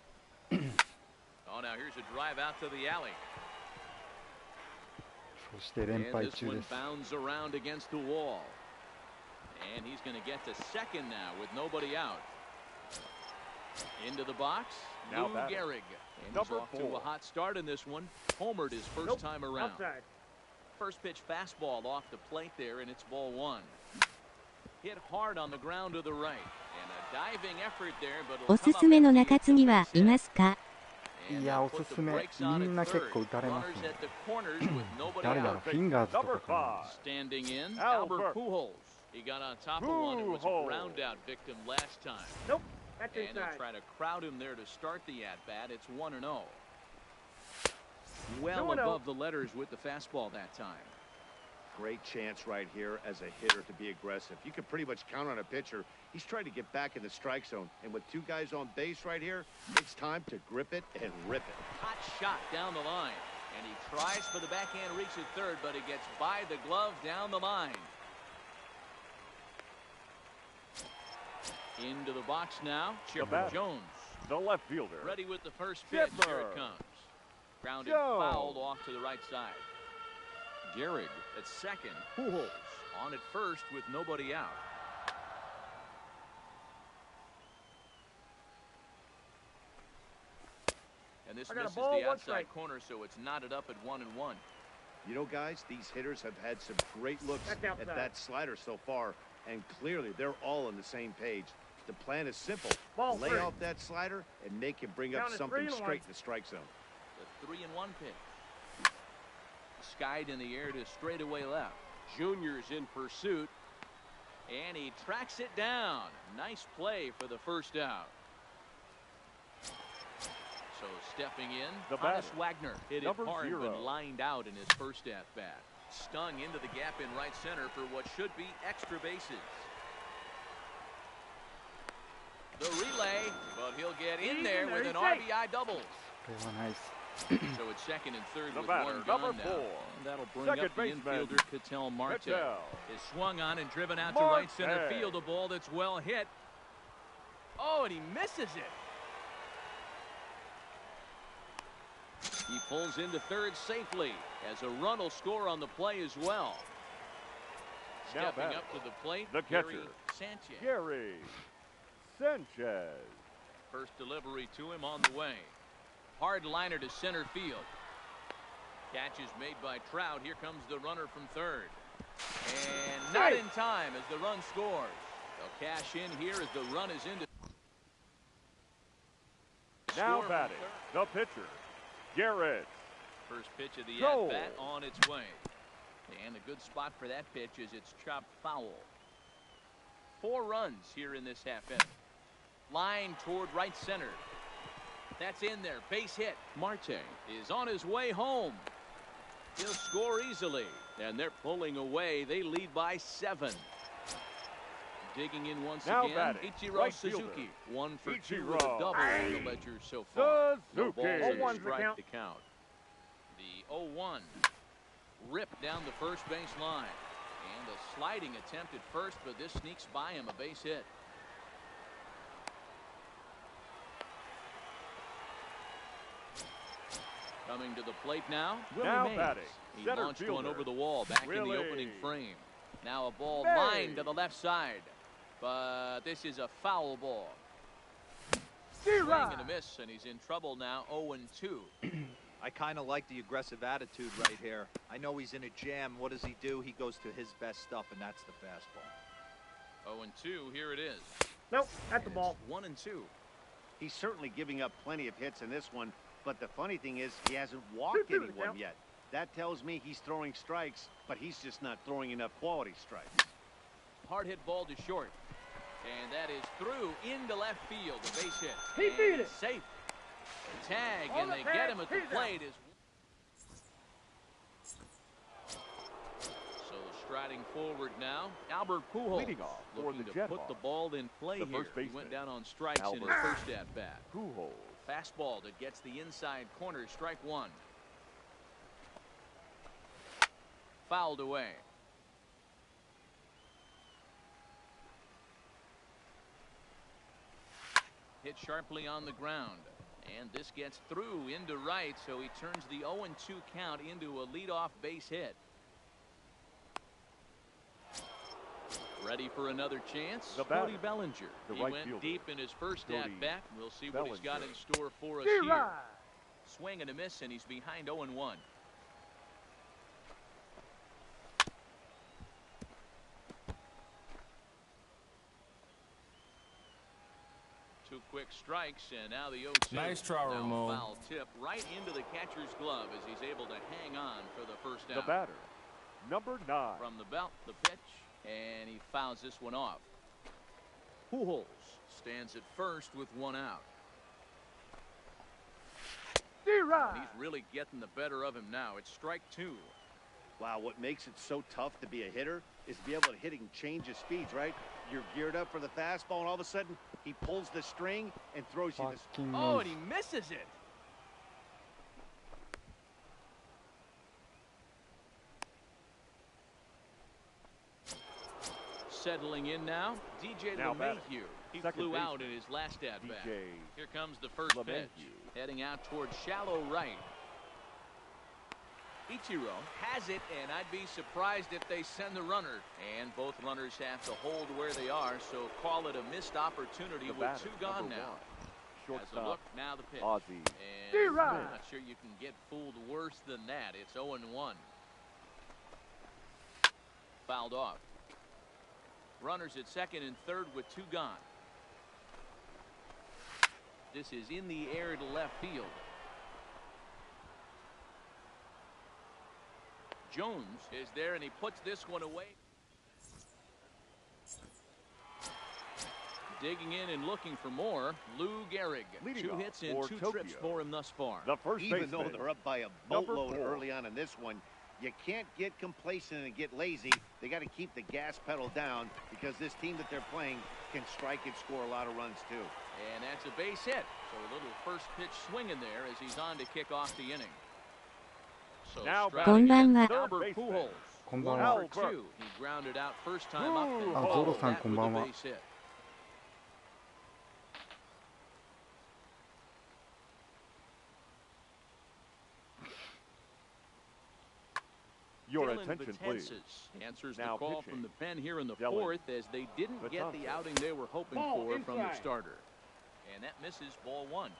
Oh, now here's a drive out to the alley. そして連 And 敗 this 中 one です。 bounds around against the wall. And he's going to get to second now with nobody out. Into the box, Now Lou batting, Gehrig. And he's number off to 4. a hot start in this one. Homered his first Nope, time around. outside. First pitch fastball off the plate there, and it's ball 1. Hit hard on the ground to the right. And a diving effort there, but お it'll す come す up めの empty 中 at 継ぎはいま the すか？ And いや、 they'll お put す the すめ。 brakes on み at んな結 third. 構打たれます Runners ね。 at the corners with nobody 誰だろ out. う、フィンガーズと Number かかな。 5. Standing in, Albert Albert Pujols. He got on top of one who was a Pujols. ground out victim last time. Nope. That's And they'll inside. try to crowd him there to start the at-bat. It's 1-0. Well 2-0. above the letters with the fastball that time. Great chance right here as a hitter to be aggressive. You can pretty much count on a pitcher. He's trying to get back in the strike zone. And with 2 guys on base right here, it's time to grip it and rip it. Hot shot down the line. And he tries for the backhand reach at third, but he gets by the glove down the line. Into the box now, Chipper batter, Jones. The left fielder, Ready with the first pitch. Here Chipper it comes. Grounded, Jones. fouled off to the right side. Gehrig at second. Pujols on at first with nobody out. And this I got a misses ball, the 1 outside strike. corner, so it's knotted up at 1-1. You know, guys, these hitters have had some great looks That's at outside. that slider so far, and clearly they're all on the same page. The plan is simple. Ball Lay 3. off that slider and make him bring up Count is something 3-1. straight in the strike zone. The 3-1 pitch. Skied in the air to straightaway left. Junior's in pursuit. And he tracks it down. Nice play for the first out. So stepping in, The Thomas batter, Wagner hit it number hard 0. but lined out in his first at-bat. Stung into the gap in right center for what should be extra bases. The relay, but he'll get in there with an RBI double. これはナイス。 So it's second and third The with batter, one gone number now. 4. And that'll bring Second up the baseman, infielder, Ketel Marte. Ketel Is swung on and driven out to right center Marte. field. A ball that's well hit. Oh, and he misses it. He pulls into third safely as a run will score on the play as well. Stepping up to the plate, the catcher, Sanchez. Gary Sanchez. First delivery to him on the way. Hard liner to center field. Catch is made by Trout. Here comes the runner from third. And not in time as the run scores. They'll cash in here as the run is into. Now batting, the pitcher, Garrett. First pitch of the at-bat on its way. And a good spot for that pitch is it's chopped foul. 4 runs here in this half inning. Line toward right center. That's in there. Base hit. Marte is on his way home. He'll score easily. And they're pulling away. They lead by 7. Digging in once again. Batting, Ichiro right Suzuki. fielder. 1 for 2 with a double on the ledger so far. No balls and a strike to count. The 0-1. Ripped down the first base line. And a sliding attempt at first, but this sneaks by him, a base hit. Coming to the plate now, Willie Mays. Batting, he launched one over the wall back in the opening frame. Now a ball lined to the left side. But this is a foul ball. Swing and a miss, and he's in trouble now, 0-2. I kind of like the aggressive attitude right here. I know he's in a jam. What does he do? He goes to his best stuff, and that's the fastball. 0-2, here it is. Nope, at the ball. 1-2. He's certainly giving up plenty of hits in this one, but the funny thing is he hasn't walked anyone yet. That tells me he's throwing strikes, but he's just not throwing enough quality strikes. Hard hit ball to short. And that is through into left field. The base hit. He beat it. Safe. Tag, and they get him at the plate. So striding forward now, Albert Pujols leading off for looking the to put the ball in play here. He went down on strikes in his first at bat. Pujols. Fastball that gets the inside corner. Strike 1. Fouled away. Hit sharply on the ground. And this gets through into right, so he turns the 0-2 count into a leadoff base hit. Ready for another chance? Cody Bellinger. He went deep in his first at-bat. We'll see what he's got in store for us here. Swing and a miss, and he's behind 0-1. Two quick strikes, and now the 0-2. Nice try, Ramon. Foul tip right into the catcher's glove as he's able to hang on for the first out. The batter, number 9. From the belt, the pitch, and he fouls this one off. Pujols stands at first with 1 out. And he's really getting the better of him now. It's strike 2. Wow, what makes it so tough to be a hitter is to be able to hit and change his speeds, right? You're geared up for the fastball, and all of a sudden, he pulls the string and throws you this. Oh, and he misses it. Settling in now, DJ LeMahieu. He flew out in his last at-bat. Here comes the first pitch. Heading out towards shallow right. Ichiro has it, and I'd be surprised if they send the runner. And both runners have to hold where they are, so call it a missed opportunity with 2 gone now. As a look, now the pitch. And I'm not sure you can get fooled worse than that. It's 0-1. Fouled off. Runners at second and third with 2 gone. This is in the air to left field. Jones is there, and he puts this one away. Digging in and looking for more, Lou Gehrig. 2 hits and 2 trips for him thus far. Even though they're up by a boatload early on in this one, you can't get complacent and get lazy. They got to keep the gas pedal down because this team that they're playing can strike and score a lot of runs too. And that's a base hit. So a little first pitch swinging there as he's on to kick off the inning. So Albert Pujols. 1 for 2. He grounded out first time up there. That was a base hit. Your Dylan attention, please. Betances answers Now the call pitching. from the pen here in the Dylan fourth as they didn't get the Betances. outing they were hoping Ball for from the inside. starter. And that misses ball one.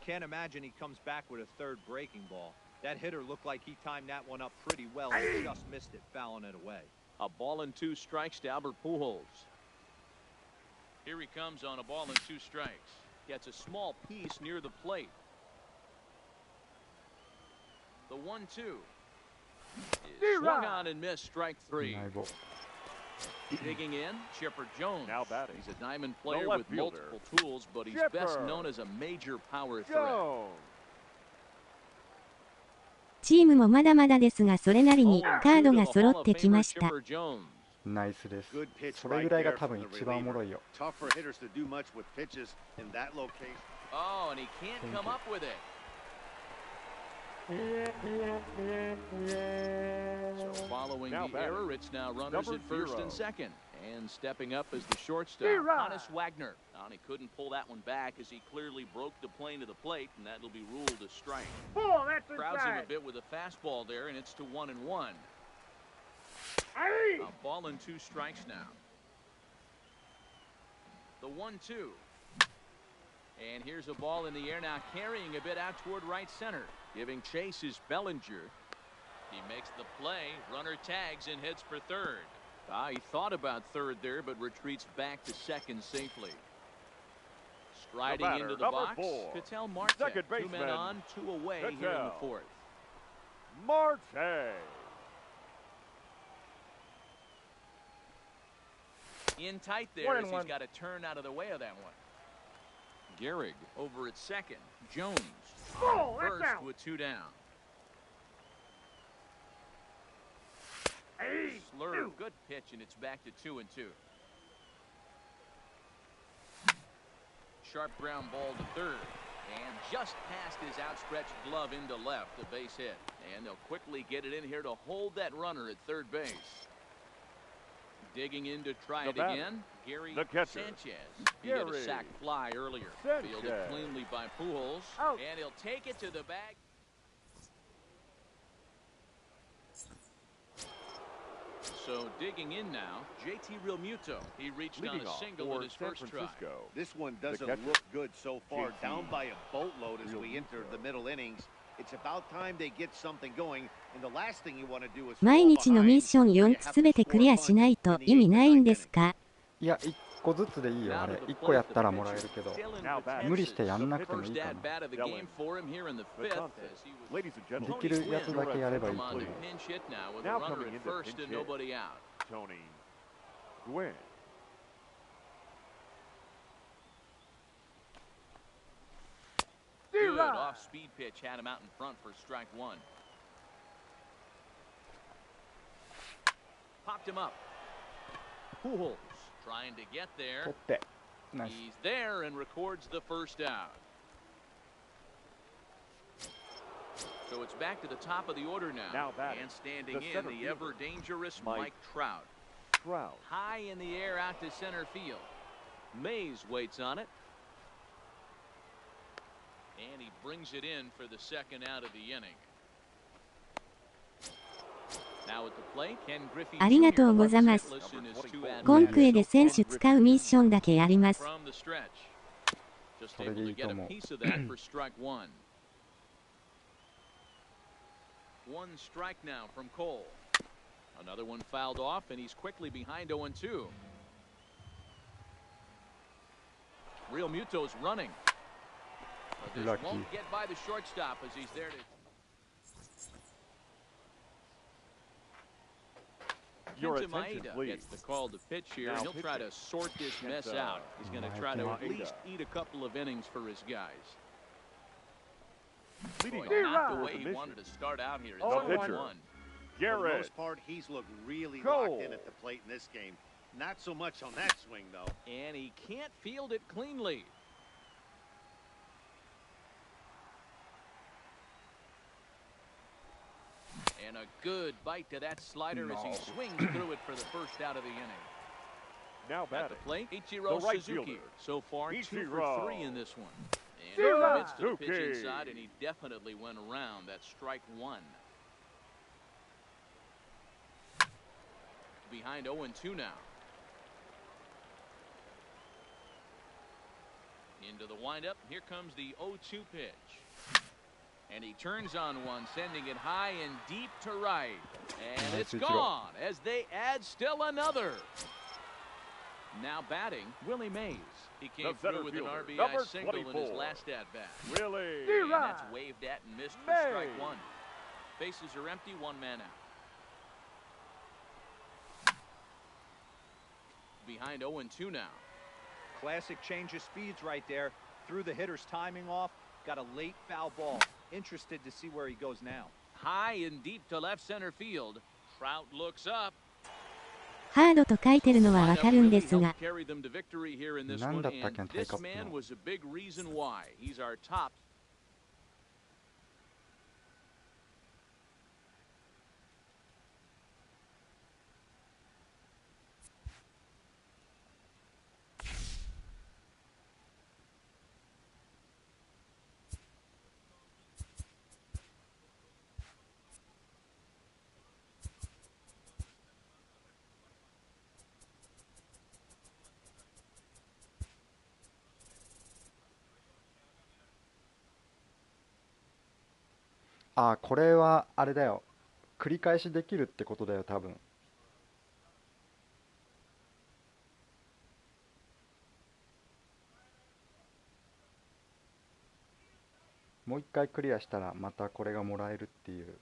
Can't imagine he comes back with a third breaking ball. That hitter looked like he timed that one up pretty well and just missed it, fouling it away. A ball and 2 strikes to Albert Pujols. Here he comes on a ball and 2 strikes. Gets a small piece near the plate. The 1-2 is swung on and missed, strike 3. Digging in, Chipper Jones. Now batting. He's a diamond player left with fielder. multiple tools, but he's Chipper. best known as a major power threat. Jones. チームもまだまだですがそれなりにカードが揃ってきました。 Chipper Jones. ナイスです。 Good pitch それ right ぐらいが there 多 from 分 the 一番おもろい reliever. よ。 Tough for hitters to do much with pitches in that location. Oh, and he can't come up with it. So following Now the batting. error, it's now runners Number at first 0. and second. And stepping up as the shortstop, Hannes Wagner. And he couldn't pull that one back as he clearly broke the plane to the plate, and that'll be ruled a strike. Ball, that's Crowds him a inside. bit with a fastball there, and it's to 1-1. Aye. A ball and 2 strikes now. The 1-2. And here's a ball in the air now, carrying a bit out toward right center. Giving chase is Bellinger. He makes the play. Runner tags and heads for third. He thought about third there, but retreats back to second safely. Striding batter, into the number box, 4. Ketel Marte. Second 2 men baseman, on, 2 away here in the Ketel. fourth. Marte. In tight there 1 as and he's 1. got to turn out of the way of that one. Gehrig over at second. Jones Ball, that's first out. with 2 down. Aye. Slurve, good pitch, and it's back to 2-2. Sharp ground ball to third. And just past his outstretched glove into left, a base hit. And they'll quickly get it in here to hold that runner at third base. Digging in to try it again, Gary the catcher. Sanchez. He had a Gary sac fly earlier. Sanchez. Fielded cleanly by Pujols. Out. And he'll take it to the bag. So digging in now, JT Realmuto. He reached Leading on a off single for in his San first try. Francisco. This one doesn't catcher. look good so far. JT Down by a boatload as we Realmuto. enter the middle innings. It's about time they get something going, and the last thing you want to do is 毎日のミッション4つすべてクリアしないと意味ないんですか？いや、1個ずつでいいよ、あれ。1個やったらもらえるけど。無理してやんなくてもいいかな。 Ladies and で gentlemen, きるやつだけやればいいと思う。 now coming into pinch hit, Tony Gwynn. Good off-speed pitch had him out in front for strike 1. Popped him up. Pujols trying to get 取 there. って。ナイス。 He's there and records the first out. So it's back to the top of the order now. Now batting, And standing the in, center the fielder, ever-dangerous Mike Mike Trout. Trout. High in the air out to center field. Mays waits on it. And he brings it in for the second out of the inning. Now at the plate, Ken Griffey ありがとうございます。 Jr. in his two at コンクエで選手使うミッションだけやります。 from the stretch. Just それ able でい to いと get a 思う。 piece of that for strike 1. 1 strike now from Cole. Another one fouled off, and he's quickly behind 0-2. Realmuto's running. But this Lucky. won't get by the shortstop as he's there to. Your Kenta attention, Maeda please. gets the call to pitch here. Now He'll try to pitching. sort this mess Kenta out. He's going to try to at Maeda. least eat a couple of innings for his guys. Leading Boy, off not the for way he mission. wanted to start out here. It's The 0-1. pitcher. For the Garrett. most part, he's looked really Cole. locked in at the plate in this game. Not so much on that swing, though. And he can't field it cleanly. And a good bite to that slider as he swings through it for the first out of the inning. Now At batting. the plate, Ichiro The right Suzuki. fielder. So far, 2 for Ichiro. 3 in this one. And he commits to the pitch inside, and he definitely went around. That's strike one. Behind 0-2 now. Into the windup. Here comes the 0-2 pitch. And he turns on one, sending it high and deep to right. And it's gone as they add still another. Now batting, Willie Mays. He came through with an RBI single in his last at-bat. And that's waved at and missed for strike one. Bases are empty, one man out. Behind 0-2 now. Classic change of speeds right there. Threw the hitter's timing off. Got a late foul ball. Interested to see where he goes now. High and deep to left center field. Trout looks up. ハードと書いてるのはわかるんですが。なんだったっけな、This man was a big reason why. He's our top. あ、これはあれだよ。繰り返しできるってことだよ、多分。もう一回クリアしたらまたこれがもらえるっていう。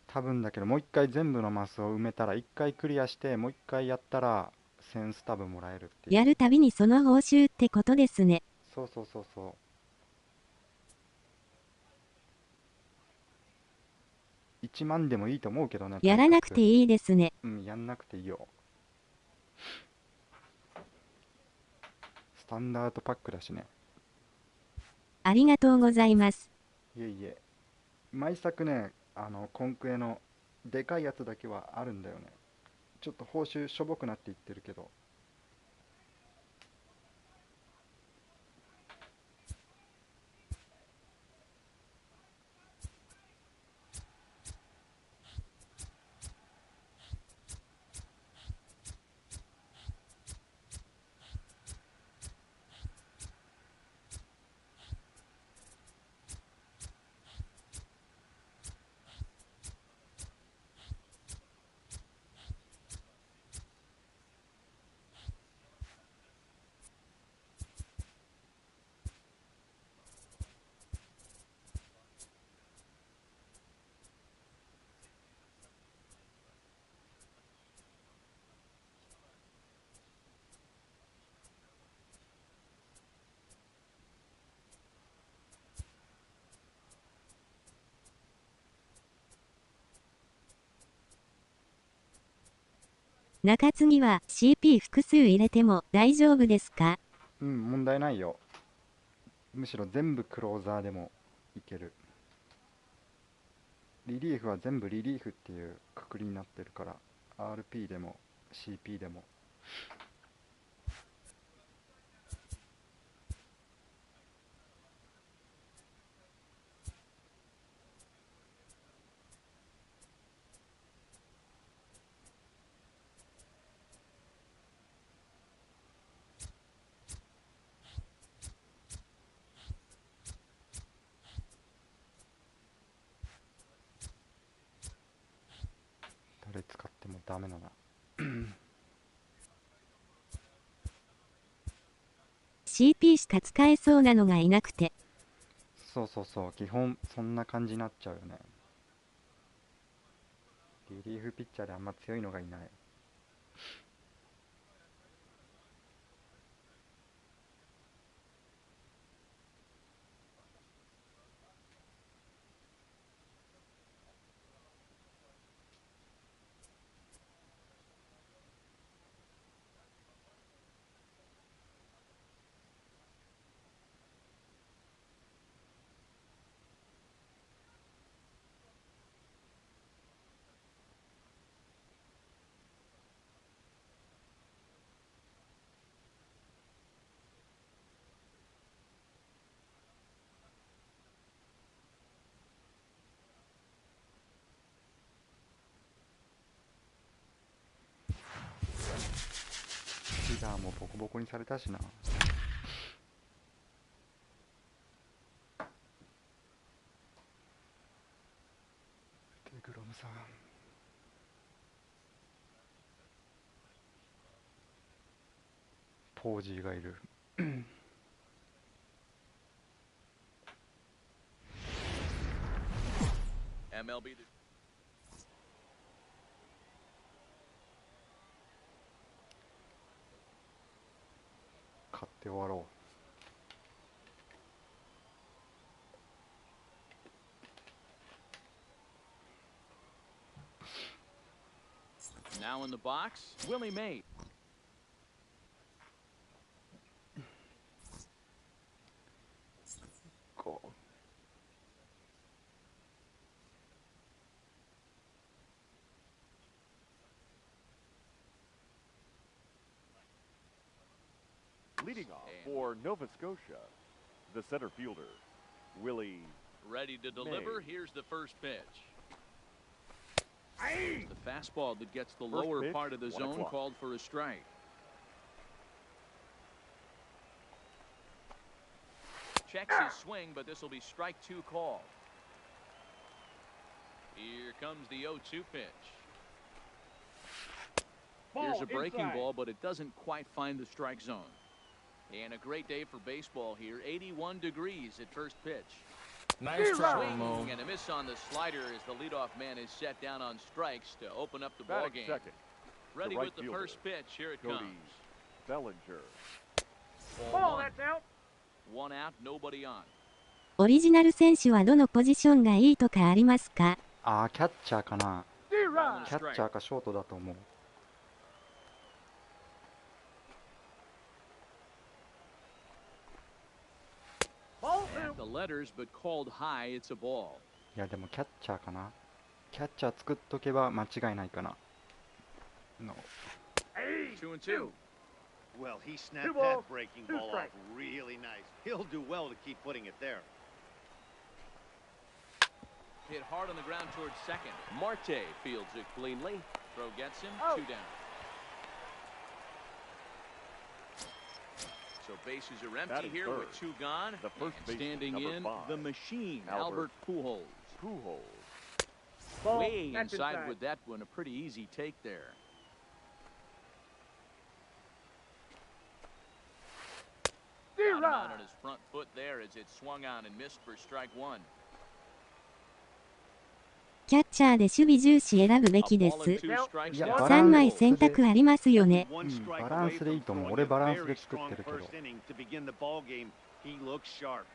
多分だけど、もう一回全部のマスを埋めたら、一回クリアしてもう一回やったら1000スタブもらえるっていう。やるたびにその報酬ってことですね。そうそうそうそう。1万でもいいと思うけどね。やらなくていいですね。うん、やんなくていいよ。スタンダードパックだしね。ありがとうございます。いえいえ。毎作ね、コンクエのでかいやつだけはあるんだよね。ちょっと報酬しょぼくなっていってるけど。中継ぎは CP 複数入れても大丈夫ですか？うん、問題ないよ。むしろ全部クローザーでもいける。リリーフは全部リリーフっていうくくりになってるから、 RP でも CP でも。誰使ってもダメだな。CP しか使えそうなのがいなくて。そうそうそう、基本そんな感じになっちゃうよね。リリーフピッチャーであんま強いのがいない。チャーもボコボコにされたしな。デグロムさん。ポージーがいる。MLB 勝って終わろう。Now in the box, Willie Mays. こう。Leading off for Nova Scotia, the center fielder, Willie. Ready to deliver. Mays. Here's the first pitch. The fastball that gets the lower pitch, part of the zone 1 o'clock. called for a strike. Checks his swing, but this will be strike 2 call. Here comes the 0-2 pitch. Here's a breaking ball, but it doesn't quite find the strike zone. And a great day for baseball here. 81 degrees at first pitch. Nice try, Swing Mo. and a miss on the slider as the leadoff man is set down on strikes to open up the ball game. Second, Ready right with the fielder, first pitch. Here it Cody comes. Bellinger. Ball, that's out. 1 out, nobody on. オリジナル選手はどのポジションがいいとかありますか？ああ、キャッチャーかな。 D-Rod. キャッチャーかショートだと思う。Ball At the letters, but called high. It's a ball. いやでもキャッチャーかな。キャッチャー作っとけば間違いないかな。No. 2 and 2. Well, he snapped 2 balls, that breaking 2 ball off strikes. really nice. He'll do well to keep putting it there. Hit hard on the ground towards second. Marte fields it cleanly. Throw gets him. Oh. 2 down. So bases are empty Batting here third. with 2 gone. The first And baseman, standing number in 5, the machine, Albert Albert Pujols. Pujols. Ball, Way that's inside with that one. A pretty easy take there. Got him out on his front foot there as it swung on and missed for strike 1. キャッチャーで守備重視選ぶべきで A ball and す。 2 strikes いや down. バラン3枚選択ありますよね。 One strike バランスでいいと思う。 away from 俺バラン throwing ス a で very 作ってるけ strong ど。 first inning to begin the ball game. He looks sharp.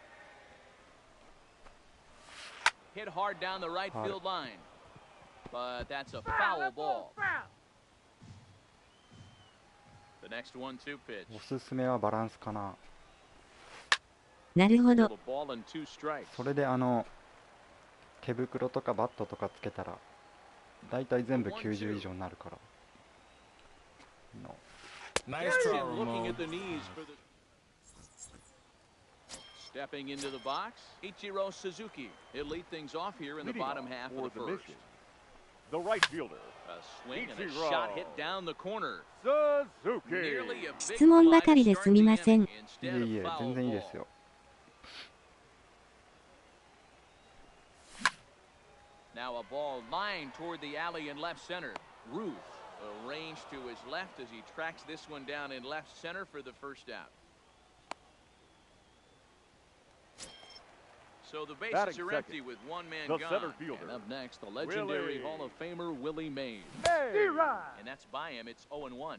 Hit hard down the right Hard. field line. But that's a foul ball. The next 1-2 pitch. おすすめはバランスかな。なるほ Still ど。 a ball and 2 strikes. それで手袋とかバットとかつけたらだいたい全部90以上になるから。No. Nice Gets try, him looking Mo. at the knees for the. Stepping into the box, Ichiro Suzuki. He'll lead things off here in the Leading bottom off half for of the the first. mission, the right fielder, A swing and a Ichiro. shot hit down the corner. Suzuki. Nearly a big 質問ばかりで fly to すみません。 start い the え inning いえ instead of 全 foul 然いいで ball. すよ。 Now a ball lined toward the alley in left center. Ruth arranged to his left as he tracks this one down in left center for the first out. So the bases Batting are empty second, with 1 man the gone. center fielder, And up next, the legendary Willie. Hall of Famer Willie Mays. D-Rod. And that's by him. It's 0-1.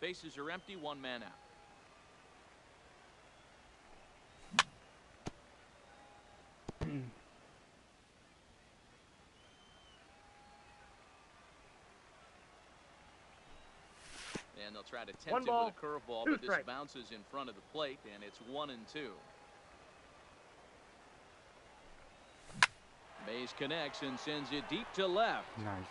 Bases are empty, 1 man out. And they'll try to tempt 1 him ball, with a curveball, 2 but this strikes. bounces in front of the plate, and it's 1-2. Mays connects and sends it deep to left. Nice.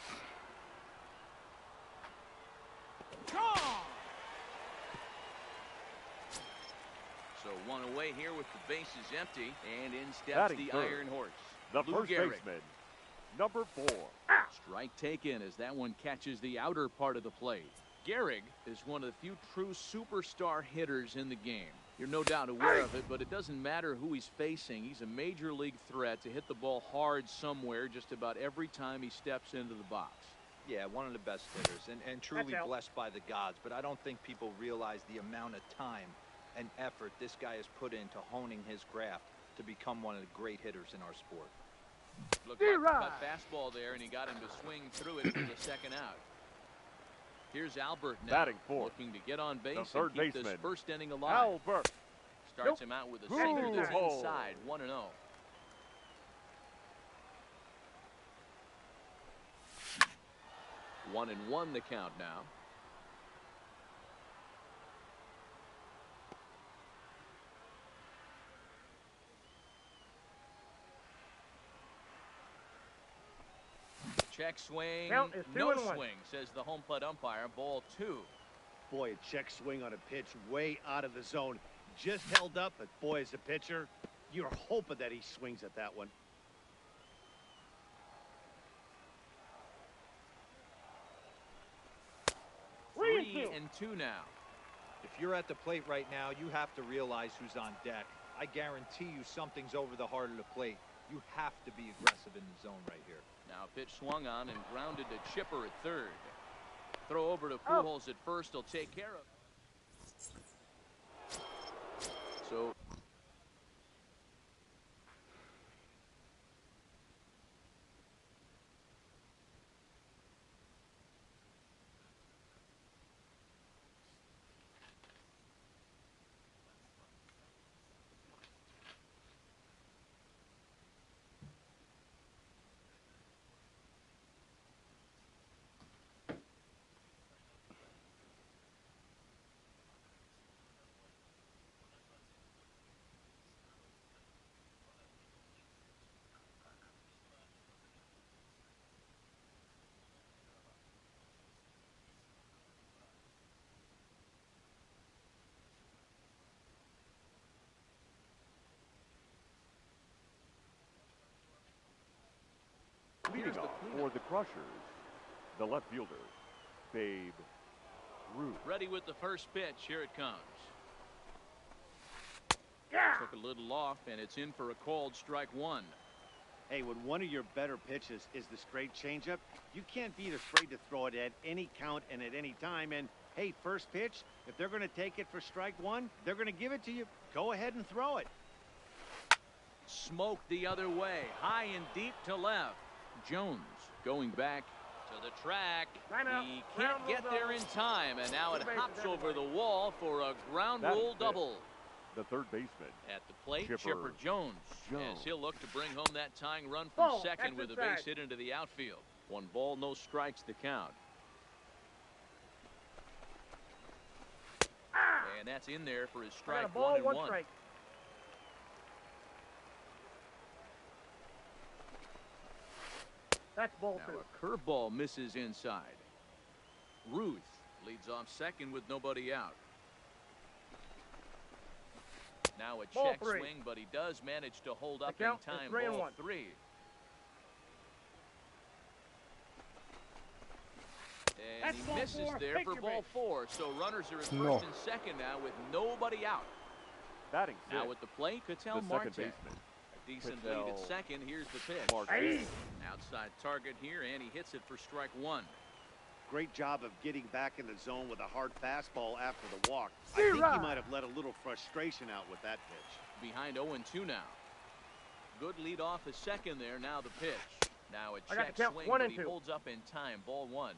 So 1 away here with the bases empty, and in steps Batting the third, Iron Horse. the Lou first Gehrig. baseman, number 4, Strike taken as that one catches the outer part of the plate. Gehrig is one of the few true superstar hitters in the game. You're no doubt aware of it, but it doesn't matter who he's facing. He's a major league threat to hit the ball hard somewhere just about every time he steps into the box. Yeah, one of the best hitters and truly blessed by the gods, but I don't think people realize the amount of time and effort this guy has put into honing his craft to become one of the great hitters in our sport. Looked like a cut fastball there, and he got him to swing through it for the second out. Here's Albert now, batting fourth, looking to get on base the third and keep baseman, this first inning alive. Albert Starts him out with a single that's inside, 1-0. 1-1 the count now. Check swing, no swing, says the home plate umpire. Ball 2. Boy, a check swing on a pitch way out of the zone. Just held up, but boy, as a pitcher, you're hoping that he swings at that one. Three and two now. If you're at the plate right now, you have to realize who's on deck. I guarantee you something's over the heart of the plate. You have to be aggressive in the zone right here. Now pitch swung on and grounded to Chipper at third. Throw over to Pujols at first. He'll take care of it. So leading off for the Crushers, the left fielder, Babe Ruth. Ready with the first pitch. Here it comes. Took a little off, and it's in for a called strike one. Hey, when one of your better pitches is the straight changeup, you can't be afraid to throw it at any count and at any time. And, hey, first pitch, if they're going to take it for strike one, they're going to give it to you. Go ahead and throw it. Smoked the other way, high and deep to left. Jones going back to the track. He can't get there in time, and now it hops over the wall for a ground rule double. The third baseman at the plate, Chipper Jones, as he'll look to bring home that tying run from second with a base hit into the outfield. 1 ball, no strikes the count. And that's in there for his strike. 1-1. Strike. That's ball 2. Now a curveball misses inside. Ruth leads off second with nobody out. Now a check swing, but he does manage to hold up in time. Ball 3. And he misses there for ball 4. So runners are at first and second now with nobody out. Batting now at the plate, Ketel Marte. A decent lead at second. Here's the pitch. Outside target here, and he hits it for strike 1. Great job of getting back in the zone with a hard fastball after the walk. I think he might have let a little frustration out with that pitch. Behind 0-2 now. Good lead off a second there. Now the pitch. Now a check swing, but he holds up in time. Ball 1.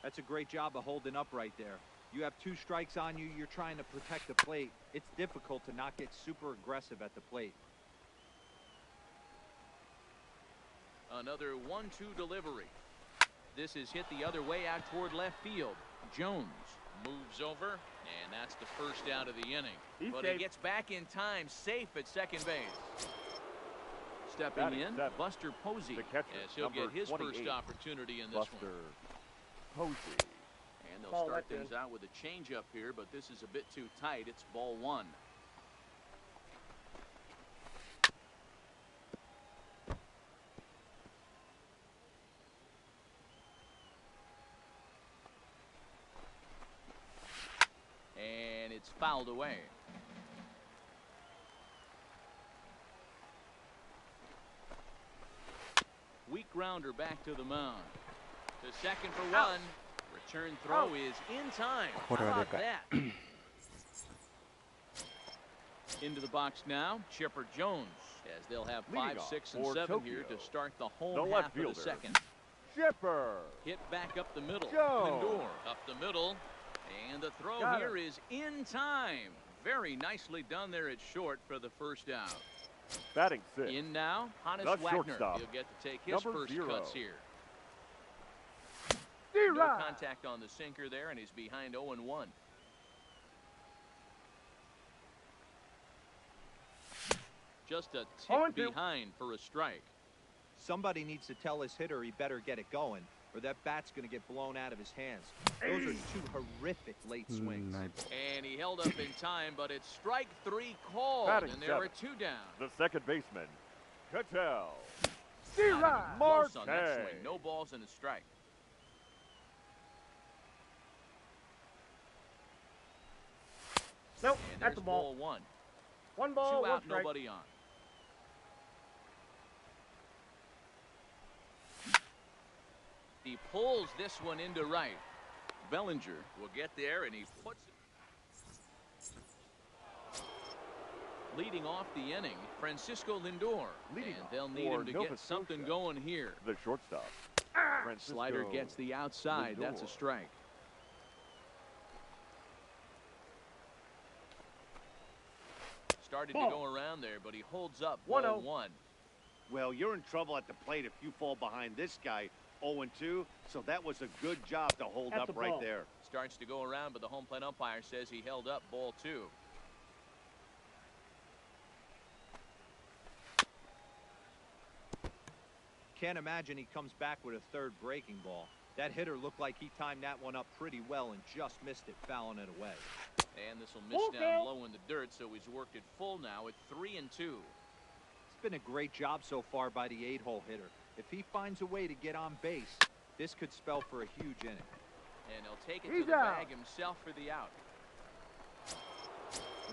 That's a great job of holding up right there. You have 2 strikes on you. You're trying to protect the plate. It's difficult to not get super aggressive at the plate. Another 1-2 delivery. This is hit the other way out toward left field. Jones moves over, and that's the first out of the inning. But he gets back in time, safe at second base. Stepping in, Buster Posey, as he'll get his first opportunity in this one. Posey. And they'll start things out with a changeup here, but this is a bit too tight. It's ball 1. fouled away. Weak grounder back to the mound. To second for one. Return throw is in time. How about that? Into the box now, Chipper Jones, as they'll have 5, 6, and 7 here to start the home half of the second. Chipper. Hit back up the middle. Jones. Lindor up the middle. And the throw here is in time. Very nicely done there at short for the first out. Batting 6. In now, Hannes That's Wagner. shortstop. He'll get to take his first cuts here. No contact on the sinker there, and he's behind 0-1. Just a tick behind for a strike. Somebody needs to tell his hitter he better get it going, or that bat's going to get blown out of his hands. Those are 2 horrific late swings. And he held up in time, but it's strike 3 called, Batting and there 7. are 2 down. The second baseman, Cattell. Close on that swing. No balls and a strike. Nope, And that's a ball. ball 1. 1 ball, 2 1 out, strike. nobody on. He pulls this one into right. Bellinger will get there, and he puts it. Leading off the inning, Francisco Lindor. And they'll need him to get something going here. The shortstop. Slider gets the outside. Lindor. That's a strike. Started to go around there, but he holds up. 1-0. Well, you're in trouble at the plate if you fall behind this guy 0-2, so that was a good job to hold up right there. Starts to go around, but the home plate umpire says he held up. Ball 2. Can't imagine he comes back with a third breaking ball. That hitter looked like he timed that one up pretty well and just missed it, fouling it away. And this will miss down low in the dirt, so he's worked it full now at 3-2. It's been a great job so far by the 8-hole hitter. If he finds a way to get on base, this could spell for a huge inning. And he'll take it to the bag himself for the out.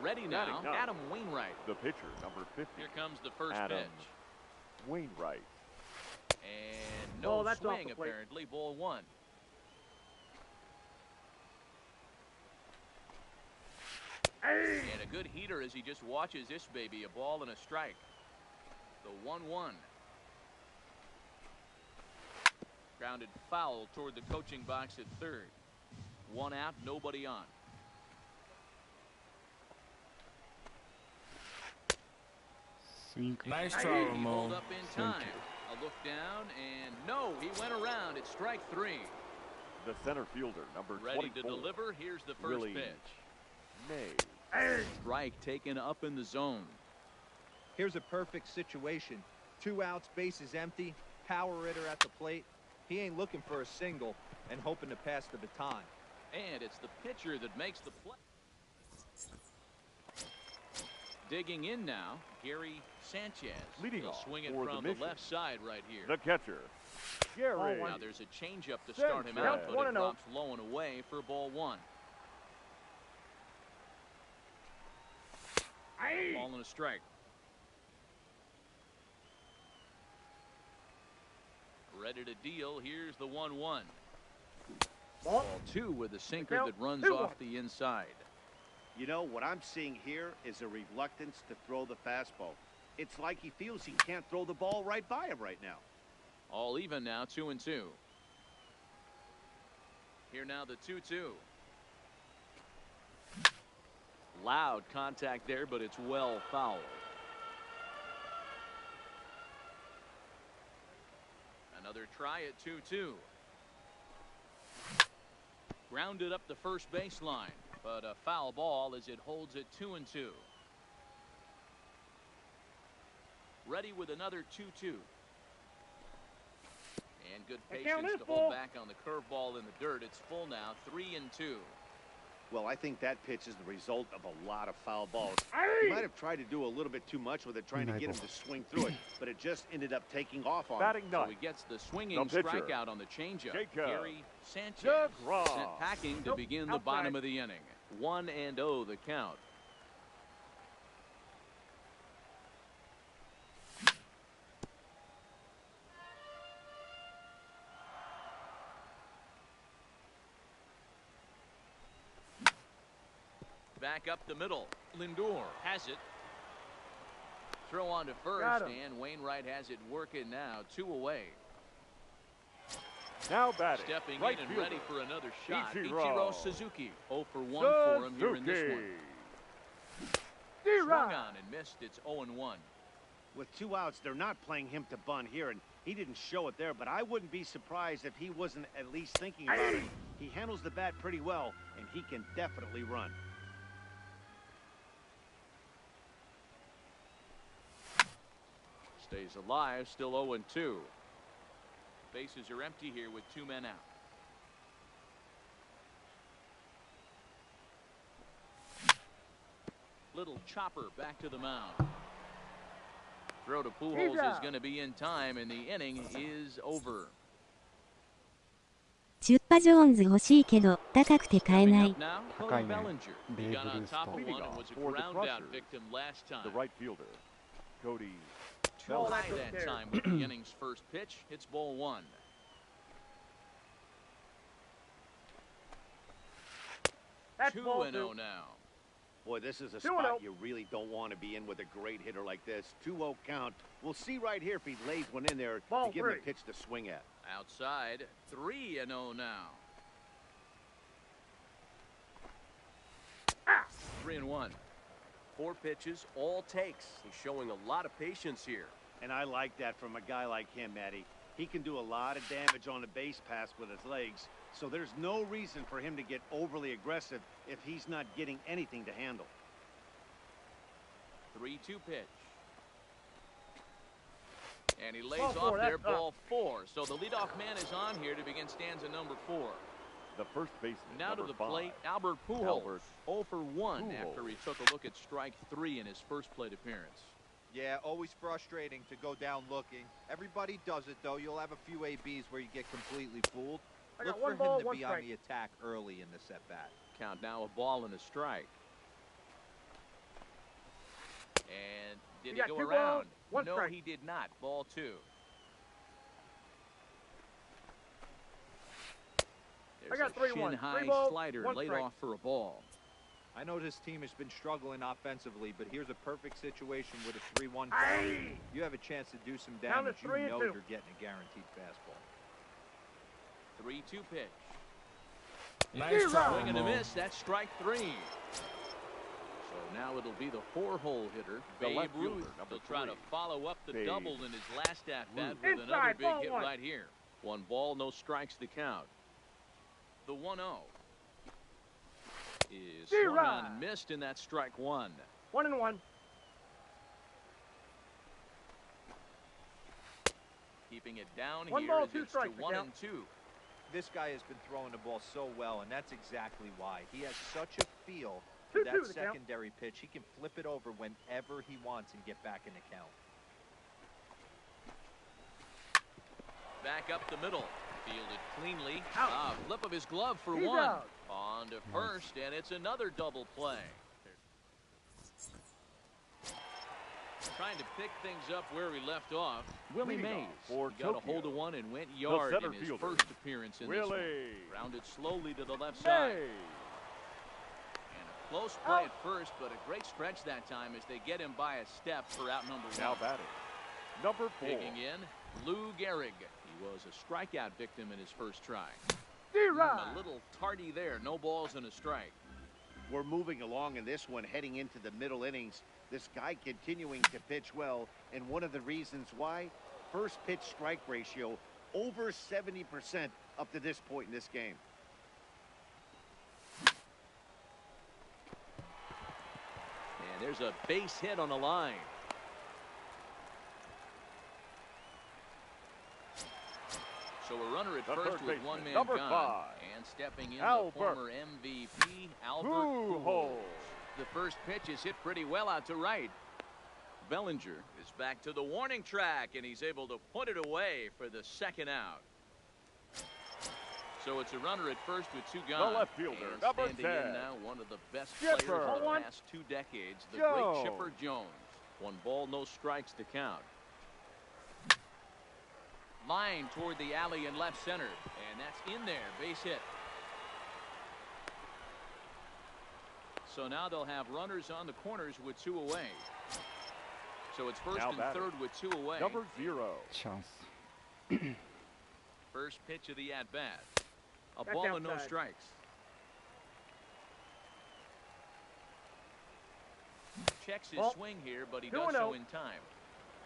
Ready now, Adam Wainwright. The pitcher, number 50. Here comes the first Adam pitch. Wainwright. And no swing, apparently. Ball 1. And a good heater as he just watches this baby. A ball and a strike. The 1-1. Grounded foul toward the coaching box at third. 1 out, nobody on. Nice try, Ramon. Hold up in time. A look down, and no, he went around. It's strike 3. The center fielder, number 24. Ready to deliver. Here's the first pitch. May. Strike taken up in the zone. Here's a perfect situation. 2 outs, bases empty, power hitter at the plate. He ain't looking for a single and hoping to pass the baton. And it's the pitcher that makes the play. Digging in now, Gary Sanchez. Leading He'll swing it from the left side right here. The catcher, Gary. Now there's a changeup to start him out, but it drops low and away for ball 1. Ball and a strike. Ready to deal. Here's the 1-1. Ball 2 with a sinker that runs off the inside. You know, what I'm seeing here is a reluctance to throw the fastball. It's like he feels he can't throw the ball right by him right now. All even now, 2-2. Here now the 2-2. Loud contact there, but it's well fouled. Another try at 2-2. Grounded up the first baseline, but a foul ball as it holds it 2-2. Ready with another 2-2. And good patience to hold back on the curveball in the dirt. It's full now, 3-2. Well, I think that pitch is the result of a lot of foul balls. He might have tried to do a little bit too much with it, trying to get him to swing through it, but it just ended up taking off on him. So he gets the swinging strikeout on the changeup. Gary Sanchez sent packing to begin the bottom of the inning. 1-0 the count. Back up the middle. Lindor has it. Throw on to first, and Wainwright has it working now. 2 away. Now batting. Stepping right in and fielder. ready for another shot. Ichiro Suzuki. 0 for 1 for him here in this one. Swung on and missed. It's 0-1. With 2 outs, they're not playing him to bunt here, and he didn't show it there, but I wouldn't be surprised if he wasn't at least thinking about it. He handles the bat pretty well, and he can definitely run. Stays alive, still 0-2. Bases are empty here with 2 men out. Little chopper back to the mound. Throw to Pujols is going to be in time, and the inning is over. チュッパジョーンズ欲しいけど高くて買えない。高いね。ベ He ー got ブ on ルース top と of one and was a For the ground out Crushers, victim last The time. right fielder, Cody. Too high that time with the inning's first pitch. It's ball 1. That's 2-0 2. now. Boy, this is a 2-0. spot you really don't want to be in with a great hitter like this. 2-0 count. We'll see right here if he lays one in there Ball to give him 3. a pitch to swing at. Outside, 3-0 now. 3-1. 4 pitches, all takes. He's showing a lot of patience here. And I like that from a guy like him, Matty. He can do a lot of damage on the base pass with his legs, so there's no reason for him to get overly aggressive if he's not getting anything to handle. 3-2 pitch. And he lays Ball 4, off there, that's ball 4. So the leadoff man is on here to begin stanza number 4. The first baseman, Now to number the 5. plate, Albert Pujols. Albert 0 for 1 Pujols. after he took a look at strike 3 in his first plate appearance. Yeah, always frustrating to go down looking. Everybody does it, though. You'll have a few ABs where you get completely fooled. I Look got for 1 ball, him to 1 be on strike. the attack early in the set-bat. Count now, a ball and a strike. And did You he got go 2 around? balls, 1 No, strike. he did not. Ball 2. There's got a 3-1. shin-high 3 balls, slider 1 laid strike. off for a ball. I know this team has been struggling offensively, but here's a perfect situation with a 3-1 count. Aye. You have a chance to do some Count damage. is You 3 and know 2. you're getting a guaranteed fastball. 3-2 pitch. Nice try, Swing and a Mo. miss. That's strike 3. So now it'll be the 4-hole hitter, The Babe left fielder, Ruth. number He'll try to 3. follow up the Babe double in his last at-bat Ruth. with another Inside, big ball hit 1. right here. 1 ball, no strikes to count. The 1-0 is swung on and missed, and that's strike 1. 1-1. Keeping it down 1 here ball, as 2 it's to strikes, 1 the and 2. This guy has been throwing the ball so well, and that's exactly why. He has such a feel for 2-2 that the count. secondary pitch. He can flip it over whenever he wants and get back in the count. Back up the middle. Fielded cleanly. Out. Flip of his glove for He's 1. out. On to first, and it's another double play. Trying to pick things up where we left off. Willie Leading Mays off for got a Tokyo, hold of one and went yard center in his fielder, first appearance in this one. Willie Rounded slowly to the left side. Mays. And a close play at first, but a great stretch that time as they get him by a step for out number 1. Now batting, number 4. Digging in, Lou Gehrig. He was a strikeout victim in his first try. A little tardy there. No balls and a strike. We're moving along in this one, heading into the middle innings. This guy continuing to pitch well, and one of the reasons why, first pitch strike ratio over 70% up to this point in this game. And there's a base hit on the line. So a runner at The first third with baseman, 1 man number gone. 5. And stepping in, Albert. the former MVP, Albert Pujols. The first pitch is hit pretty well out to right. Bellinger is back to the warning track, and he's able to put it away for the second out. So it's a runner at first with two gone. The left fielder, and number standing 10. in now, one of the best players of the past 2 decades, the great Chipper Jones. 1 ball, no strikes to count. Line toward the alley in left center, and that's in there, base hit. So now they'll have runners on the corners with 2 away. So it's first and third with 2 away. Number 0. Chance. First pitch of the at-bat. A That's ball and no outside. strikes. Checks his swing here, but he does so in time.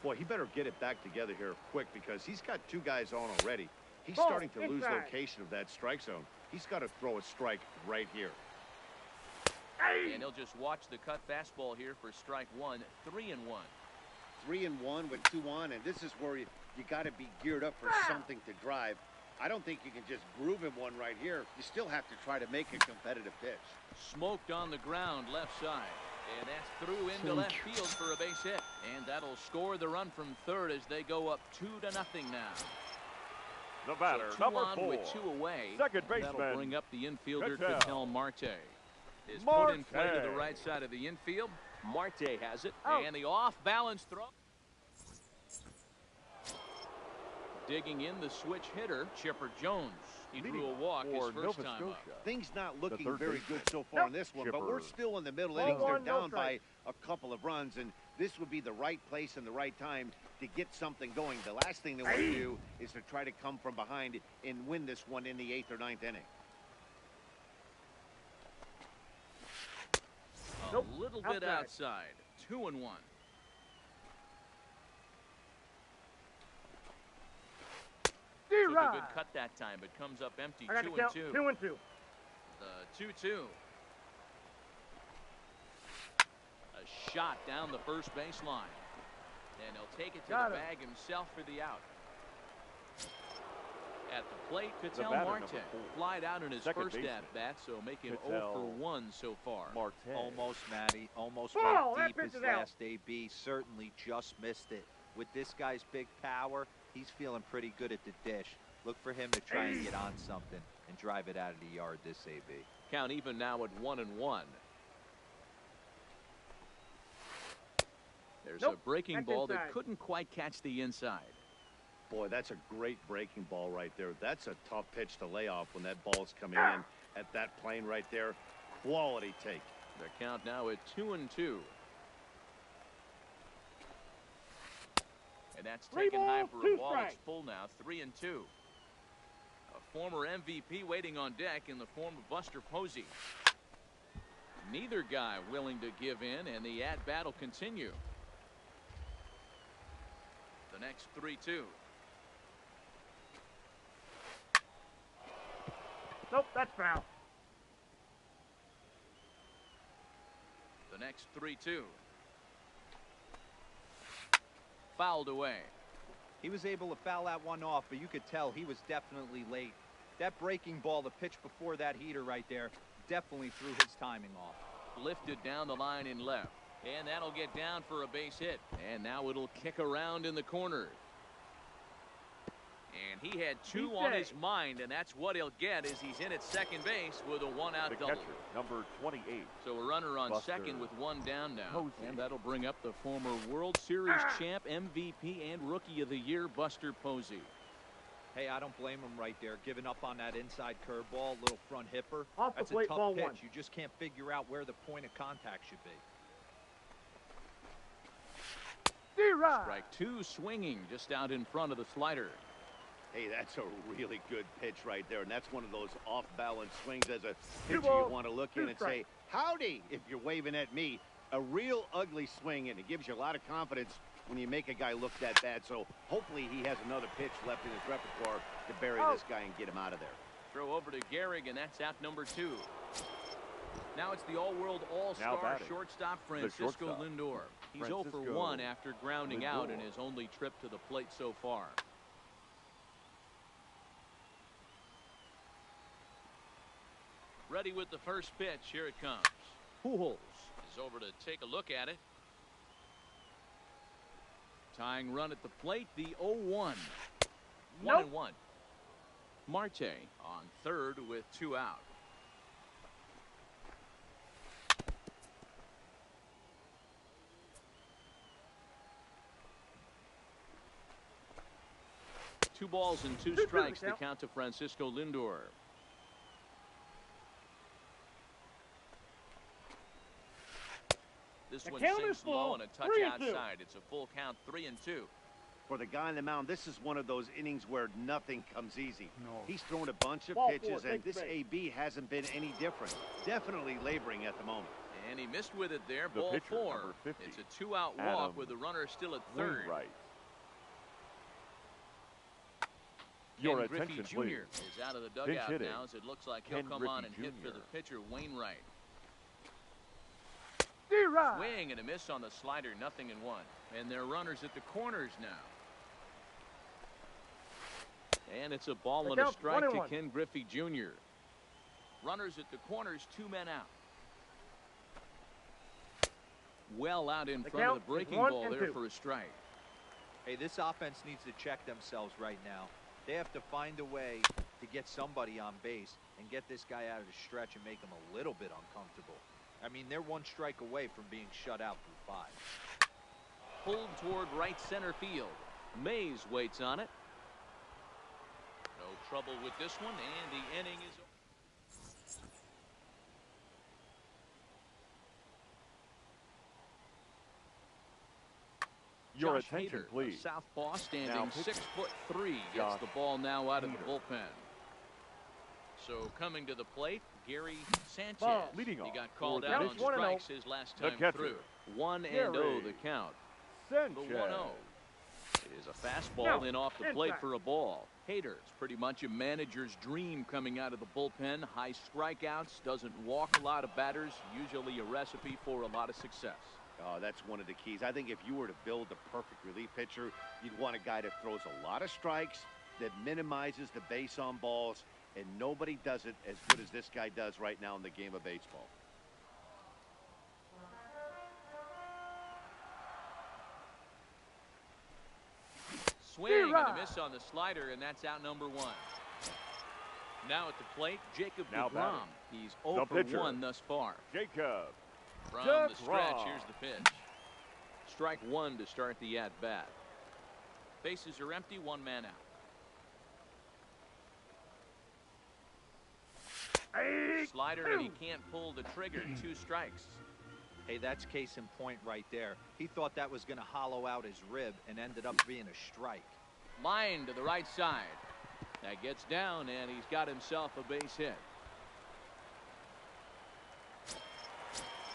Boy, he better get it back together here quick because he's got 2 guys on already. He's starting to lose location of that strike zone. He's got to throw a strike right here. And he'll just watch the cut fastball here for strike 1. 3-1. 3-1 with 2 on, and this is where you got to be geared up for something to drive. I don't think you can just groove him one right here. You still have to try to make a competitive pitch. Smoked on the ground left side. And that's through into left field for a base hit. And that'll score the run from third as they go up 2-0 now. The batter, so 2 number on 4. with 2 away. Second baseman. That'll bring up the infielder, Ketel. Ketel Marte. Is put in play to the right side of the infield. Marte has it. And the off-balance throw. Digging in the switch hitter, Chipper Jones. He drew a walk his first time up. Things not looking very good so far in this one, but we're still in the middle innings. They're down by a couple of runs, and this would be the right place and the right time to get something going. The last thing they want to do is to try to come from behind and win this one in the 8th or 9th inning. A little bit outside. 2-1. Took a good cut that time, but comes up empty. 2-2. 2-2. The 2-2. A shot down the first baseline. And he'll take it to the bag himself for the out. At the plate, Ketel Marte flied out in his first at-bat, so make him 0 for 1 so far. Almost, Matty. Almost went deep his last AB. Certainly just missed it. With this guy's big power, he's feeling pretty good at the dish. Look for him to try and get on something and drive it out of the yard this AB. Count even now at 1-1. There's a breaking ball that couldn't quite catch the inside. Boy, that's a great breaking ball right there. That's a tough pitch to lay off when that ball's coming in at that plane right there. Quality take. The count now at 2-2. And that's taken high for a ball. It's full now, 3-2. A former MVP waiting on deck in the form of Buster Posey. Neither guy willing to give in, and the at-bat will continue. The next 3-2. Nope, that's foul. The next 3-2. Fouled away. He was able to foul that one off, but you could tell he was definitely late. That breaking ball, the pitch before that heater right there, definitely threw his timing off. Lifted down the line in left. And that'll get down for a base hit. And now it'll kick around in the corner. And he had 2 on his mind, and that's what he'll get as he's in at second base with a 1-out double. Catcher, number 28. So a runner on Buster second with 1 down now. Posey. And that'll bring up the former World Series champ, MVP, and Rookie of the Year, Buster Posey. Hey, I don't blame him right there. Giving up on that inside curveball, little front hipper. Off the That's plate, a tough ball pitch. 1. You just can't figure out where the point of contact should be. Strike 2 swinging just out in front of the slider. Hey, that's a really good pitch right there, and that's one of those off-balance swings as a pitcher you want to look in and say, howdy, if you're waving at me. A real ugly swing, and it gives you a lot of confidence when you make a guy look that bad. So hopefully he has another pitch left in his repertoire to bury this guy and get him out of there. Throw over to Gehrig, and that's out number 2. Now it's the All-World All-Star shortstop Francisco Lindor. He's 0 for 1 after grounding out in his only trip to the plate so far. ready with the first pitch. Here it comes. Pujols is over to take a look at it. Tying run at the plate, the 0-1. Nope. 1-1. Marte on third with 2 out. Two balls and 2 strikes to count to Francisco Lindor. This one sinks low and a touch outside. It's a full count, 3-2. For the guy on the mound, this is one of those innings where nothing comes easy. No. He's thrown a bunch of pitches, and this AB hasn't been any different. Definitely laboring at the moment. And he missed with it there. The Ball pitcher, 4. number 50, It's a 2-out walk with the runner still at third. Right. Your Ken attention, Griffey Jr. please. is out of the dugout hitting. now, as it looks like he'll Ken come Griffey on and hit for Jr. the pitcher, Wainwright. D-Rod. Swing and a miss on the slider, 0-1. And they're runners at the corners now. And it's a ball and a strike to Ken Griffey Jr. Runners at the corners, 2 men out. Well out in front of the breaking ball there for a strike. Hey, this offense needs to check themselves right now. They have to find a way to get somebody on base and get this guy out of the stretch and make him a little bit uncomfortable. I mean, they're 1 strike away from being shut out through 5. Pulled toward right center field. Mays waits on it. No trouble with this one, and the inning is over. Your Josh attention, Hader, please. Southpaw, standing Now 6'3", gets Josh the ball now out of the Hader. bullpen. So coming to the plate, Gary Sanchez. Ball. Leading He off got called for out the on pitcher. strikes his last The time catcher, through. 1-0 Gary the count. The Sanchez. 1-0 is a fastball in off the plate inside. for a ball. Hader, it's pretty much a manager's dream coming out of the bullpen. High strikeouts, doesn't walk a lot of batters, usually a recipe for a lot of success. Oh, that's one of the keys. I think if you were to build the perfect relief pitcher, you'd want a guy that throws a lot of strikes, that minimizes the base on balls, and nobody does it as good as this guy does right now in the game of baseball. Swing and a miss on the slider, and that's out number 1. Now at the plate, Jacob Now deGrom. batting. He's The 0 for pitcher. 1 thus far. Jacob. From the stretch, DeGrom. here's the pitch. Strike 1 to start the at-bat. Bases are empty, 1 man out. Slider, and he can't pull the trigger, 2 strikes. Hey, that's case in point right there. He thought that was going to hollow out his rib and ended up being a strike. Line to the right side. That gets down, and he's got himself a base hit.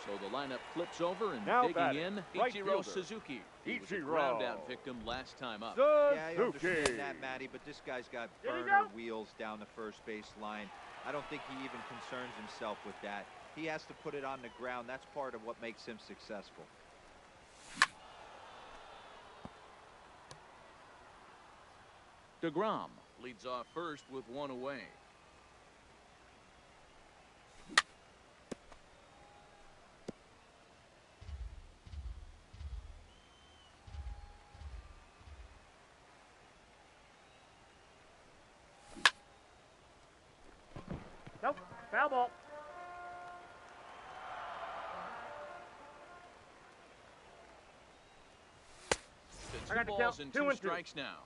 So the lineup flips over, and Now digging batting, in, right Ichiro fielder. Suzuki. He was a Ichiro. ground-out victim last time up. Yeah, I Suzuki. understand that, Matty, but this guy's got There you burner go. wheels down the first base line. I don't think he even concerns himself with that. He has to put it on the ground. That's part of what makes him successful. DeGrom leads off first with 1 away. Nope. Foul ball. The I got 2 the balls count. and 2 2 and 2. strikes now.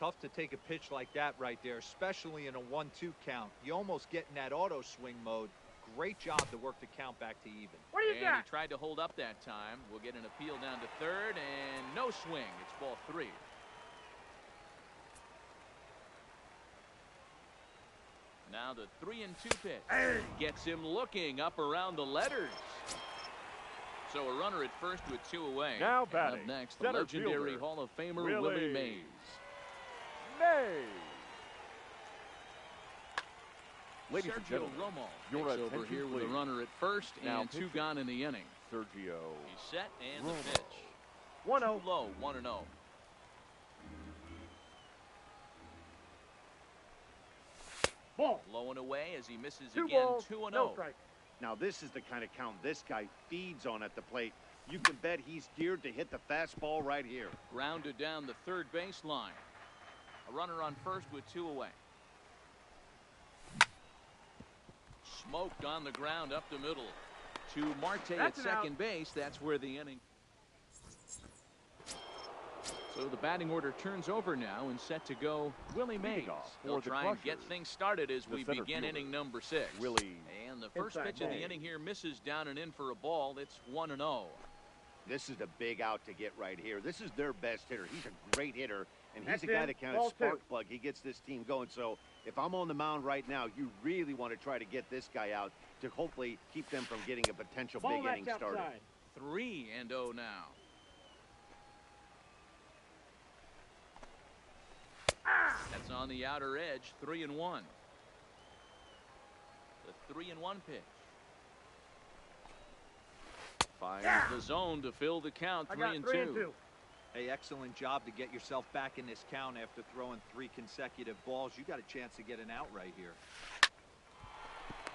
Tough to take a pitch like that right there, especially in a 1-2 count. You almost get in that auto swing mode. Great job to work the count back to even. What do you And got? he tried to hold up that time. We'll get an appeal down to third, and no swing. It's ball 3. Now the 3-2 pitch. Gets him looking up around the letters. So a runner at first with 2 away. Now And batting, up next, the center legendary fielder, Hall of Famer Willie Willie Mays. Mays. Ladies and Sergio gentlemen, Romo your takes over attention, here with a please. runner at first Now and 2 pitching. gone in the inning. Sergio. He's set and the Romo. pitch. 1-0. Too low, 1-0. Ball. Low and away as he misses 2 again, balls, 2-0. no strike. Now, this is the kind of count this guy feeds on at the plate. You can bet he's geared to hit the fastball right here. Grounded down the third baseline. A runner on first with 2 away. Smoked on the ground up the middle. To Marte at second base. That's where the inning. So the batting order turns over now and set to go Willie Mays. They'll try and get things started as we begin inning number 6. Willie. And the first pitch of the inning here misses down and in for a ball. It's 1-0. This is a big out to get right here. This is their best hitter. He's a great hitter, and he's That's a guy it. that kind of Ball spark 2. plug. He gets this team going. So if I'm on the mound right now, you really want to try to get this guy out to hopefully keep them from getting a potential Ball big inning that's started. outside. 3-0 now. That's on the outer edge, 3-1. The 3-1 pitch. Finds the zone to fill the count, 3-2. Hey, excellent job to get yourself back in this count after throwing 3 consecutive balls. You got a chance to get an out right here.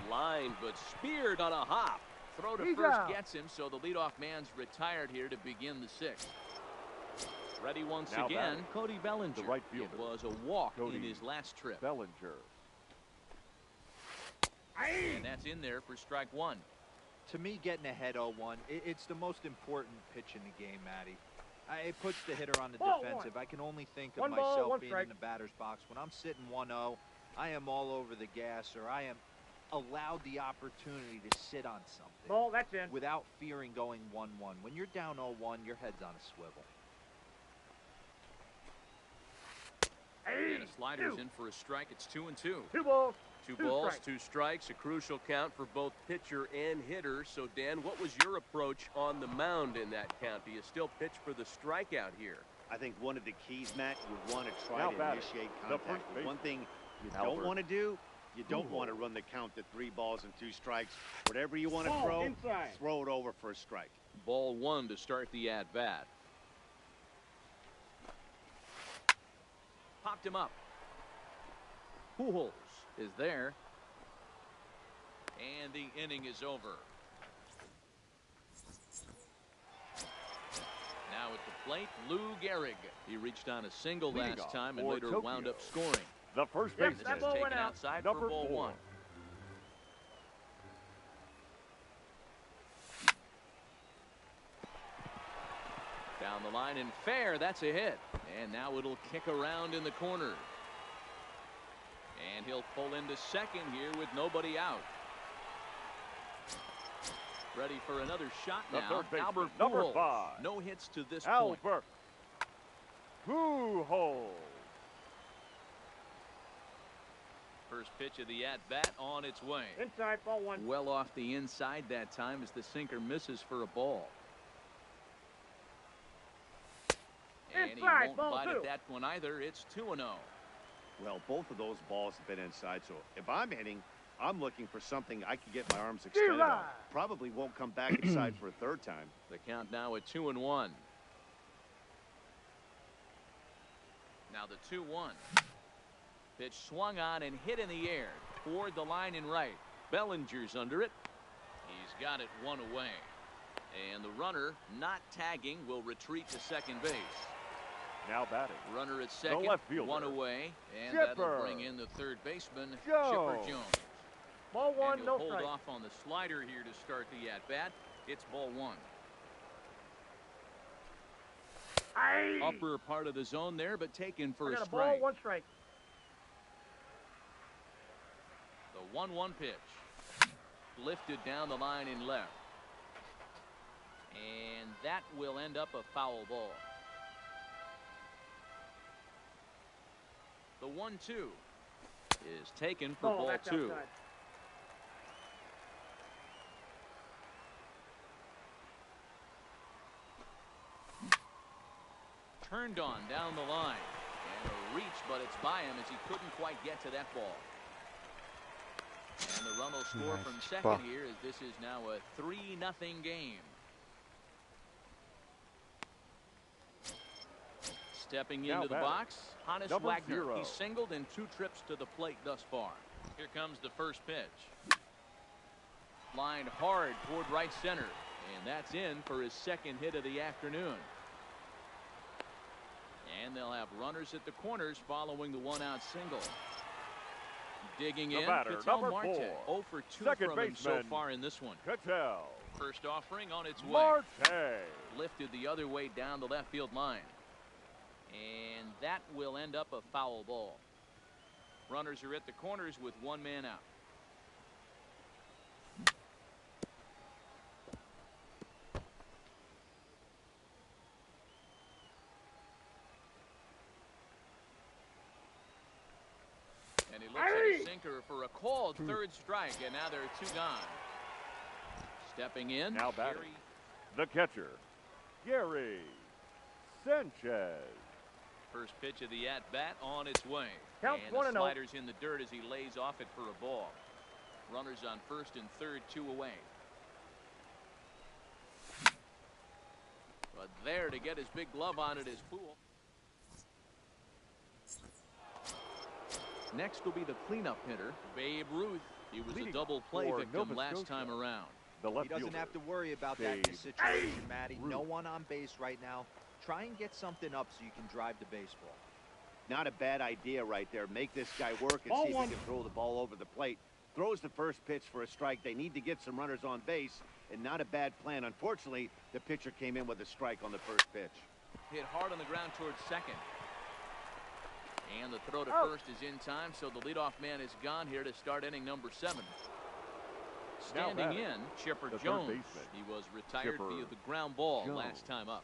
Line, but speared on a hop. Throw to first gets him, so the leadoff man's retired here to begin the 6th. Ready once Now again, batting, Cody Bellinger. the right fielder. It was a walk Cody in his last trip. Bellinger. And that's in there for strike 1. To me, getting ahead 0-1, it's the most important pitch in the game, Matty. It puts the hitter on the defensive. I can only think of myself being in the batter's box. When I'm sitting 1-0, I am all over the gas, or I am allowed the opportunity to sit on something. Ball, that's in. Without fearing going 1-1. When you're down 0-1, your head's on a swivel. And a slider's in for a strike. It's 2-2. 2 balls. 2 balls, 2 strikes, a crucial count for both pitcher and hitter. So, Dan, what was your approach on the mound in that count? Do you still pitch for the strikeout here? I think one of the keys, Matt, you want to try Now to batting, initiate the contact. first One thing you Albert. don't want to do, you don't want to run the count to 3 balls and 2 strikes. Whatever you want to Ball throw, inside. throw it over for a strike. Ball 1 to start the at-bat. Popped him up. Pujols is there. And the inning is over. Now at the plate, Lou Gehrig. He reached on a single last time and later wound up scoring. The first Yep, baseman. that ball Taken went out. outside Number for ball 4. 1. Down the line and fair. That's a hit. And now it'll kick around in the corner. And he'll pull into second here with nobody out. Ready for another shot The now. third baseman, Albert number Pujols. 5. No hits to this point. Albert Pujols. First pitch of the at-bat on its way. Inside, ball 1. Well off the inside that time as the sinker misses for a ball. And he Inside, won't ball bite 2. at that one either. It's 2-0. Well, both of those balls have been inside, so if I'm hitting, I'm looking for something I can get my arms extended on. Probably won't come back inside for a 3rd time. The count now at 2-1. Now the 2-1. Pitch swung on and hit in the air toward the line and right. Bellinger's under it. He's got it 1 away. And the runner, not tagging, will retreat to second base. Now batting. Runner at The second, left fielder. 1 away, and Chipper. that'll bring in the third baseman, Joe. Chipper Jones. Ball 1, And no he'll hold strike. off on the slider here to start the at-bat. It's ball 1. Upper part of the zone there, but taken for I a got a ball, strike. 1 strike. The 1-1 pitch. Lifted down the line and left. And that will end up a foul ball. The 1-2 is taken for ball that's 2. outside. Turned on down the line. And a reach, but it's by him as he couldn't quite get to that ball. And the run will score Nice from spot. second here as this is now a 3-0 game. Stepping Now into the batting, box, Hannes number Wagner. 0. He's singled in 2 trips to the plate thus far. Here comes the first pitch. Lined hard toward right center. And that's in for his second hit of the afternoon. And they'll have runners at the corners following the one-out single. Digging in, Ketel Marte. 0 for 2 from him so far in this one. Ketel. First offering on its way. Marte. Lifted the other way down the left field line. And that will end up a foul ball. Runners are at the corners with one man out. And he looks at a sinker for a called third strike, and now there are 2 gone. Stepping in, now batting, the catcher, Gary Sanchez. First pitch of the at-bat on its way. Count and the slider's in the dirt as he lays off it for a ball. Runners on first and third, 2 away. But there to get his big glove on it is Poole. Next will be the cleanup hitter, Babe Ruth. He was a double play victim last time around. He doesn't have to worry about that in this situation, Matty. No one on base right now. Try and get something up so you can drive the baseball. Not a bad idea right there. Make this guy work and see if he can throw the ball over the plate. Throws the first pitch for a strike. They need to get some runners on base, and not a bad plan. Unfortunately, the pitcher came in with a strike on the first pitch. Hit hard on the ground towards second. And the throw to first is in time, so the leadoff man is gone here to start inning number 7. Standing in, Chipper Jones. He was retired via the ground ball last time up.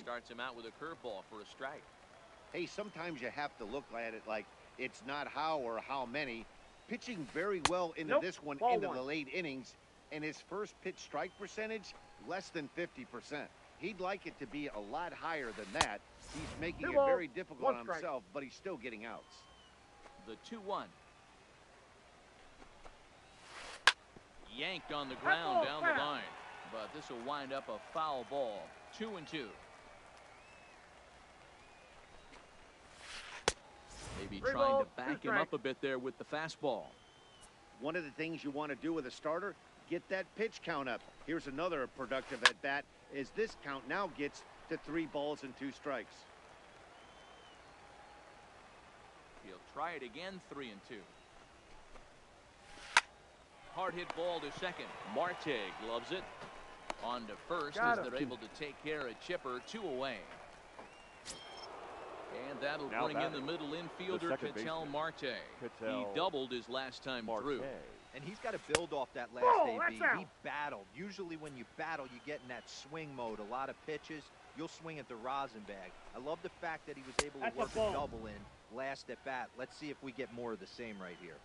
Starts him out with a curveball for a strike. Hey, sometimes you have to look at it like it's not how or how many. Pitching very well into this one, into the late innings, and his first pitch strike percentage, less than 50%. He'd like it to be a lot higher than that. He's making it very difficult on himself, but he's still getting outs. The 2-1. Yanked on the ground down the line. But this will wind up a foul ball. 2-2. Maybe trying to back him up a bit there with the fastball. One of the things you want to do with a starter, get that pitch count up. Here's another productive at bat, as this count now gets to 3 balls and 2 strikes. He'll try it again, 3-2. Hard hit ball to second. Marte gloves it. On to first as they're able to take care of Chipper. 2 away. And that'll bring in the middle infielder, Ketel Marte. He doubled his last time through. And he's got to build off that last AB. He battled. Usually when you battle, you get in that swing mode. A lot of pitches, you'll swing at the rosin bag. I love the fact that he was able to work a double in last at bat. Let's see if we get more of the same right here.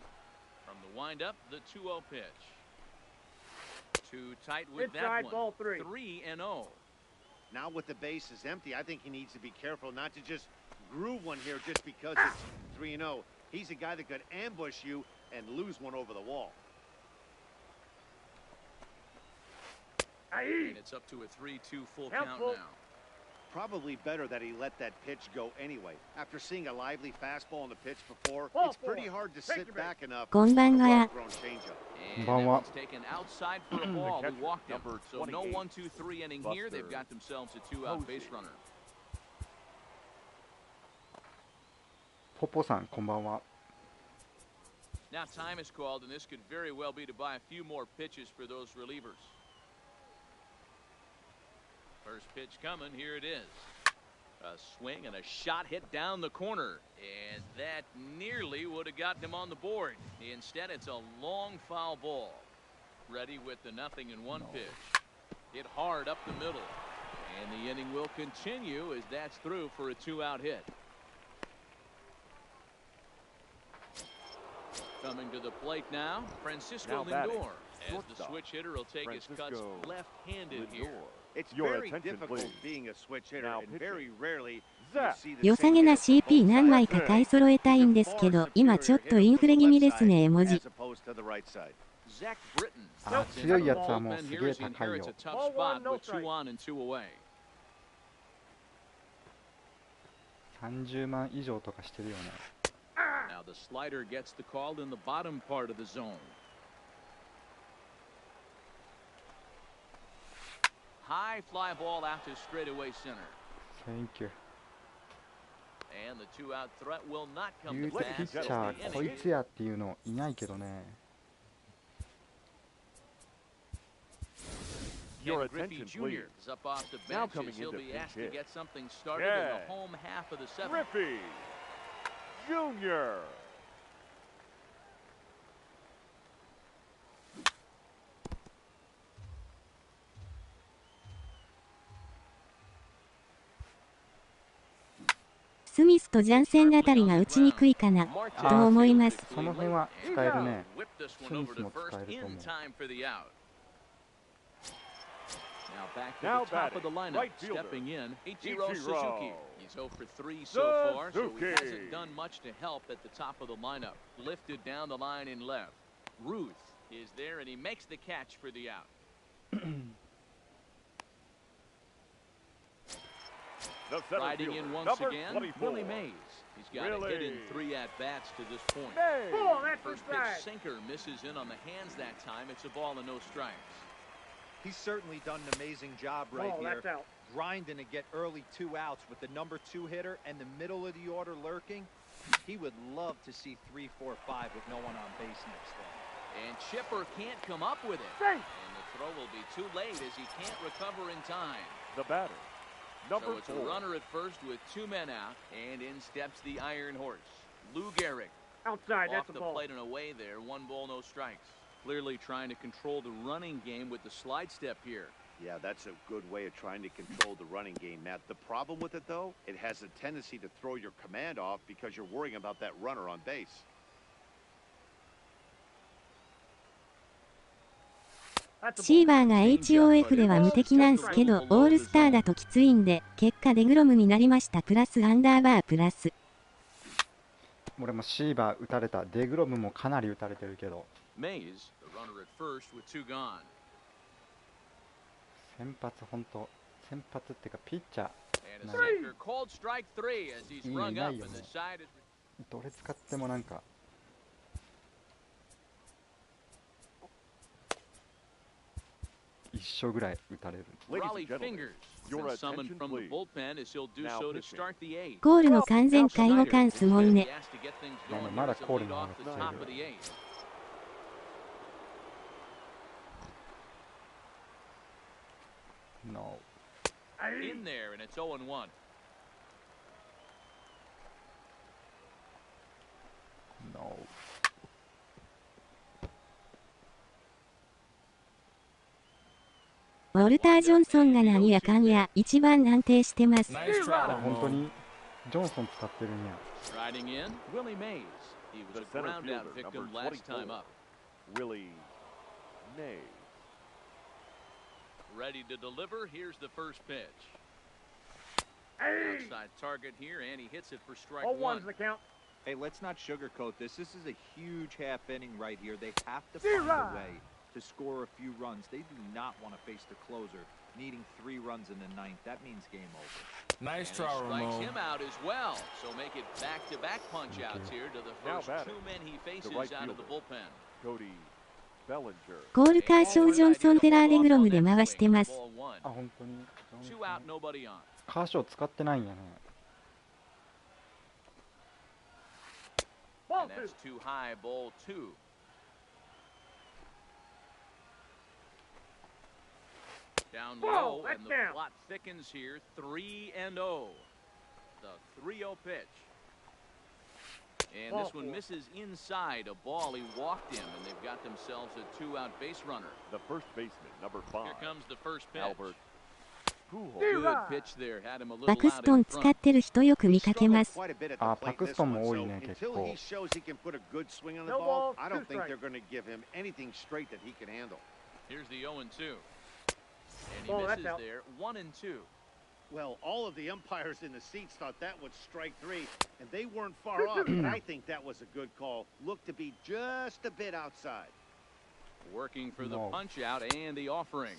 From the windup, the 2-0 pitch. Too tight with that one. Ball 3. 3-0. Now with the bases empty, I think he needs to be careful not to just groove one here just because it's 3-0. He's a guy that could ambush you and lose one over the wall. And it's up to a 3-2 full count now. Probably better that he let that pitch go anyway. After seeing a lively fastball on the pitch before, it's pretty hard to sit back enough. こんばんは。 And that one's taken outside for a ball. We walked him. So no 1-2-3 inning here. They've got themselves a 2-out base runner. ポポさん、こんばんは。 Now time is called, and this could very well be to buy a few more pitches for those relievers. First pitch coming. Here it is. A swing and a shot hit down the corner. And that nearly would have gotten him on the board. Instead, it's a long foul ball. Ready with the 0-1 pitch. Hit hard up the middle. And the inning will continue as that's through for a 2-out hit. Coming to the plate now, Francisco Lindor. As the switch hitter will take his cuts left-handed here. It's very difficult being a switch hitter, and very rarely you see the 良さげな CP 何枚か買い揃えたいんですけど、今ちょっとインフレ気味ですね、絵文字。あ、強いやつはもうすげえ高いよ。30万以上とかしてるよね。Now the slider gets the call in the bottom part of the zone. High fly ball out to straightaway center. Thank you. And the two-out threat will not come 言う to て pass. ピッチャーこいつやっていうのいないけどね。Your Griffey attention, Jr. please. is up off the Now bench coming as he'll into be pinch asked to hit. get something started in the home half of the seventh. Griffey Jr. スミスとジャンセンあたりが打ちにくいかなと思います。その辺は使えるね。スミスも使えると思う。Now back to the top of the lineup, stepping in, Ichiro Suzuki. He's 0 for 3 so far, so he hasn't done much to help at the top of the lineup. Lifted down the line in left. Ruth is there, and he makes the catch for the out. Riding in once again, Willie Mays. He's got a hit in 3 at-bats to this point. First pitch sinker misses in on the hands that time. It's a ball and no strikes. He's certainly done an amazing job right here, grinding to get early 2 outs with the number 2 hitter and the middle of the order lurking. He would love to see 3, 4, 5 with no one on base next inning. And Chipper can't come up with it. And the throw will be too late as he can't recover in time. The batter, number 4. So it's a runner at first with 2 men out, and in steps the Iron Horse, Lou Gehrig. Outside, that's Off the a ball. plate and away there, 1 ball, no strikes. Clearly trying to control the running game with the slide step here. Yeah, that's a good way of trying to control the running game, Matt. The problem with it, though, it has a tendency to throw your command off because you're worrying about that runner on base. シーバーが HOF では無敵なんすけど、オールスターだときついんで、結果デグロムになりました。プラスアンダーバープラス。俺もシーバー打たれた。デグロムもかなり打たれてるけど。Mays, the runner at first with 2 gone. 先発本当先発っていうかピッチャー And a sinker called strike 3 as he's rung up and the side is どれ使ってもなんか一緒ぐらい打たれる。Raleigh Fingers been summoned from the bullpen as he'll do so to start the 8th. コールの完全介護官すもんね。まだコールの方が強いよ。No. In there, and it's 0-1. No. ウォルター・ジョンソンが何やかんや一番安定してます。本当にジョンソン使ってるんや。Riding in, Willie Mays. He was a ground out victim last time up. Willie Mays. Ready to deliver. Here's the first pitch. Outside target here, and he hits it for strike 1. The count. Hey, let's not sugarcoat this. This is a huge half inning right here. They have to find a way to score a few runs. They do not want to face the closer, needing 3 runs in the 9th. That means game over. Nice try, Ramon. Strikes him out as well. So make it back-to-back punch-outs here to the first 2 men he faces out of the bullpen. Cody Bellinger. コールカーショー・ジョンソン・テラー・デグロムで回してます。あ、本当に。2 out, nobody on. カーショー使ってないんやね。And that's too high, ball 2. Down low, and the plot thickens here. 3-0. The 3-0 pitch. And this one misses inside a ball. He walked him, and they've got themselves a 2-out base runner. The first baseman, number 5. Here comes the first pitch. Albert Pujols. Good pitch there. Had him a little パクストン使ってる人よく見かけます。あ、パクストンも多いね、結構。Until he shows he can put a good swing on the ball, I don't think they're going to give him anything straight that he can handle. Here's the 0-2. And he misses there. 1-2. Well, all of the umpires in the seats thought that was strike 3, and they weren't far off. But I think that was a good call. Looked to be just a bit outside. Working for the punch out and the offering.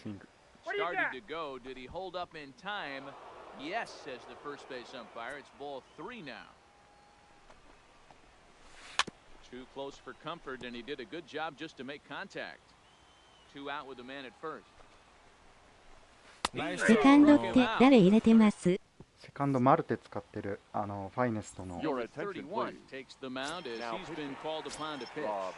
Started to go. Did he hold up in time? Yes, says the first base umpire. It's ball 3 now. Too close for comfort, and he did a good job just to make contact. 2 out with the man at first. セカンドって誰入れてます？セカンドマルテ使ってるファイネストの Your attention, Thirty-one please. takes the mound as Now he's been called upon to pitch. Rob.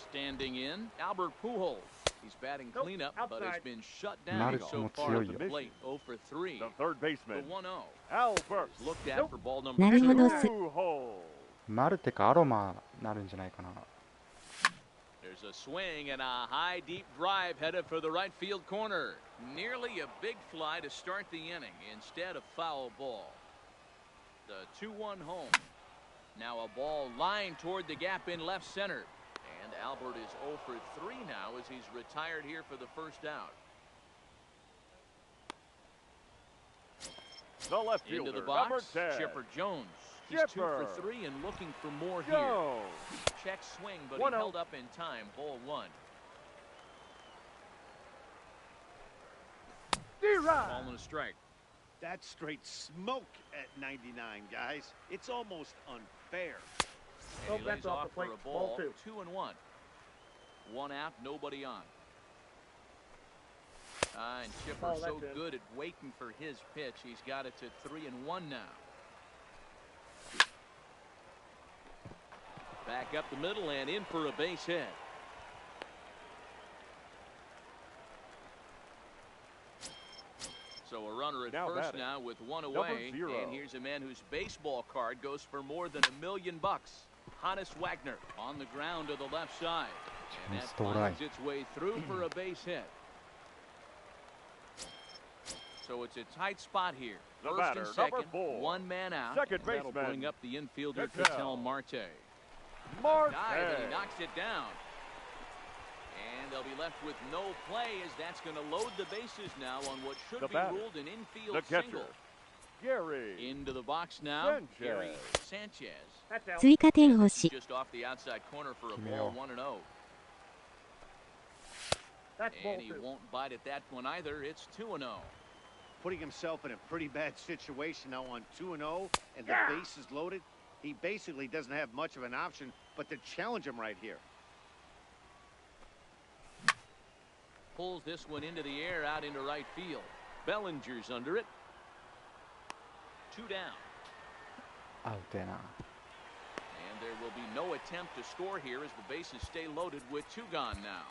Standing in, Albert Pujols. He's batting Nope, cleanup, but has outside. been shut down Maris soも far 強 at い the よ。 plate. 0 for 3. The third The baseman, 1-0. Albert Looked at Nope. for ball number なるほど 2. す。 Pujols. マルテかアロマになるんじゃないかな。 There's a swing and a high deep drive headed for the right field corner. Nearly a big fly to start the inning instead of foul ball. The 2-1 home. Now a ball lined toward the gap in left center. And Albert is 0 for 3 now as he's retired here for the first out. The left Into the fielder, box, number 10. Chipper Jones. He's 2 for 3 and looking for more here. Jones. Check swing, but 1-0. he held up in time. Ball 1. Ball and a strike. That's straight smoke at 99, guys. It's almost unfair. Oh, And he that's lays off off the plate. for a Ball ball. 2. 2-1. 1 out, nobody on. And Chipper Oh, so that's in. good at waiting for his pitch. He's got it to 3-1 now. Back up the middle and in for a base hit. So a runner at Now first batting, now with 1 number away. 0. And here's a man whose baseball card goes for more than $1 million. Hannes Wagner on the ground to the left side. And that finds its way through for a base hit. So it's a tight spot here. The First batter, and second, number 4. 1 man out. Second And that'll baseman, bring up the infielder, Ketel. Ketel Marte. Marte. Dive, and he knocks it down. And they'll be left with no play as that's going to load the bases now on what should The be batter, ruled an infield the catcher, single. Gary. Into the box now, Sanchez. Gary Sanchez. That's out. 追加点欲しい。 Just off the outside corner for a Give me ball, all. 1-0. That's ball And he 2. won't bite at that one either. It's 2-0. Putting himself in a pretty bad situation now on 2-0, and the base is loaded. He basically doesn't have much of an option but to challenge him right here. Pulls this one into the air out into right field. Bellinger's under it. 2 down. アウトやな。 And there will be no attempt to score here as the bases stay loaded with 2 gone now.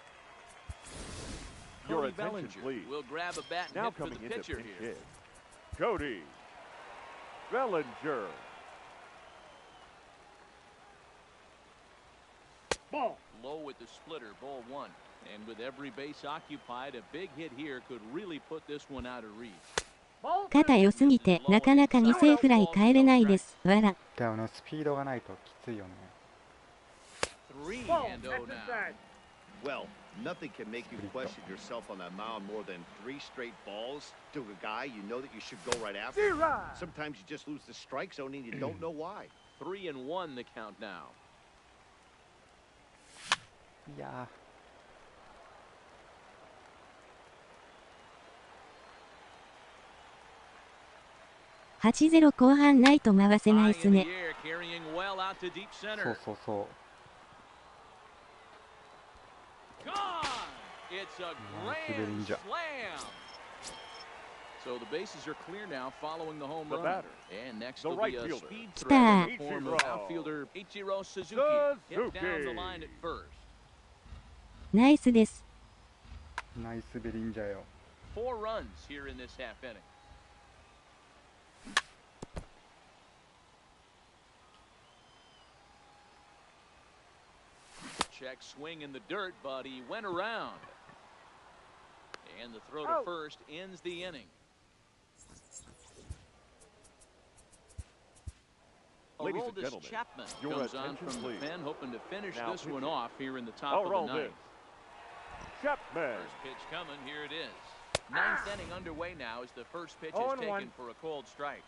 Your Cody attention, Bellinger please. will grab a bat and Now hit for coming the into pitcher pinch here. hit, Cody Bellinger. Ball. Low with the splitter, ball 1. And with every base occupied, a big hit here could really put this one out of reach. Ball 肩良すぎてなかなか犠牲フライ帰れないです。わら。だよね、スピードがないときついよね。 3 Ball. and 0 That's now. inside. Well, nothing can make you question yourself on that mound more than 3 straight balls to a guy you know that you should go right after. D-Rod. Sometimes you just lose the strike zone and you don't know why. 3-1 the count now. いや8-0後半ないと回せないっ High す in the ね。 air, carrying well out to deep ー、 center. そうそうそう。 Gone! It's a Nice grand Bellinger. slam. So the bases are clear now following the home The run. batter, And next the will right be a fielder, speed Star. threat in the form of Ichiro. outfielder Ichiro Suzuki. Hit down the line at first. ナイスです。ナイスベリンジャーよ。 4 runs here in this half inning. Check swing in the dirt, but he went around. And the throw to Out. first ends the inning. Ladies and Aroldis gentlemen, Chapman your comes on attention, from the please. pen, hoping to finish Now this one pitching. off here in the top of the Aroldis ninth. Chapman. First pitch coming, here it is. Ninth inning underway now as the first pitch is 0-1. taken for a cold strike.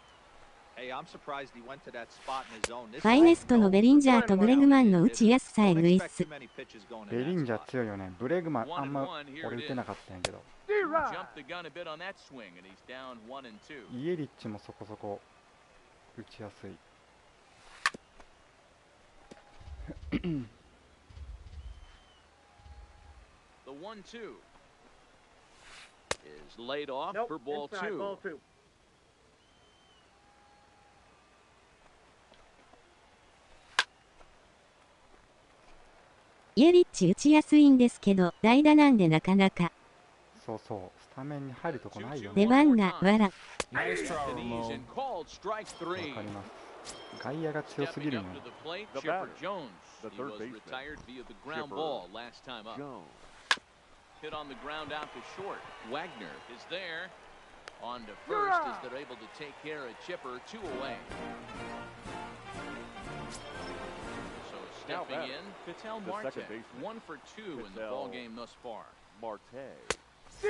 Hey, I'm surprised he went to that spot in his zone. This ファイネストのベリンジャーとブレグマンの打ちやすさえ Don't グイ expect ス too。many pitches going in ベリン that ジャー spot. 強いよね。ブレグマンあんま 1-1 here 俺 it 打てなかったんやけど。 D-Rod. Jumped the gun a bit on that swing, and he's down 1 and 2. イエリッチもそこそこ打ちやすい。The 1-2 is laid off for ball inside, 2. Ball 2. イエリッチ打ちやすいんですけど、代打なんでなかなか。そうそう、スタメンに入るとこないよ出ね。番がわら。Nice throw, And he's Ramon. in called strike わ 3. かります。外野が強すぎ Stepping る up の to よ。 the plate, The Chipper batter, Jones. the He third was baseman, retired via the ground Chipper ball last time up. Jones. Hit on the ground out to short. Wagner is there. On to first as they're able to take care of Chipper. 2 away. So stepping batter, in, Ketel the Marte. second baseman, 1 for 2 in the ball game thus far. Marte. He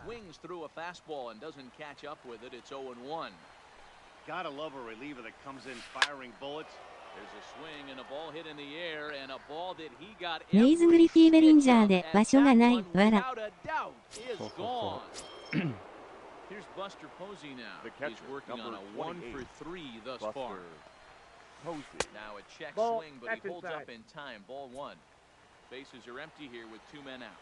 swings through a fastball and doesn't catch up with it. It's 0-1. Gotta love a reliever that comes in firing bullets. There's a swing and a ball hit in the air and a ball that he got ネイズグリフィーベリンジャーで場所がないわら。 without a doubt is gone. Here's Buster Posey now. The He's catcher, working on number a 1 for 3 thus far. Buster Posey. Now a check Ball, swing, but that's he holds inside. up in time. Ball 1. Bases are empty here with 2 men out.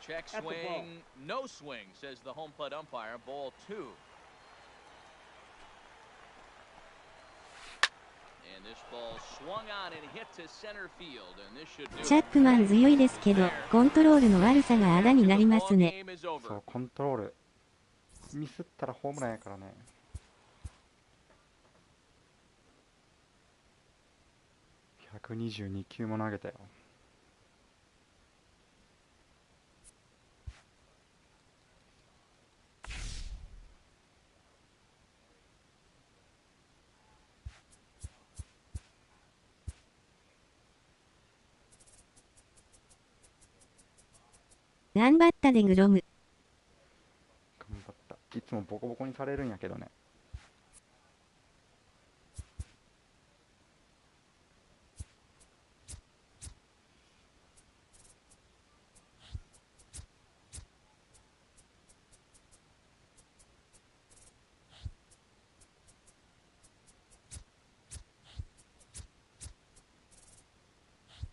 Check That's a ball. swing, no swing, says the home plate umpire. Ball 2. And this ball swung on and hit to center field, and this should do it. チャップマン強いですけど、コントロールの悪さがあだになりますね。 Game is over. そう、コントロール。ミスったらホームランやからね。122球も投げたよ。頑張ったでグロム。頑張った。いつもボコボコにされるんやけどね。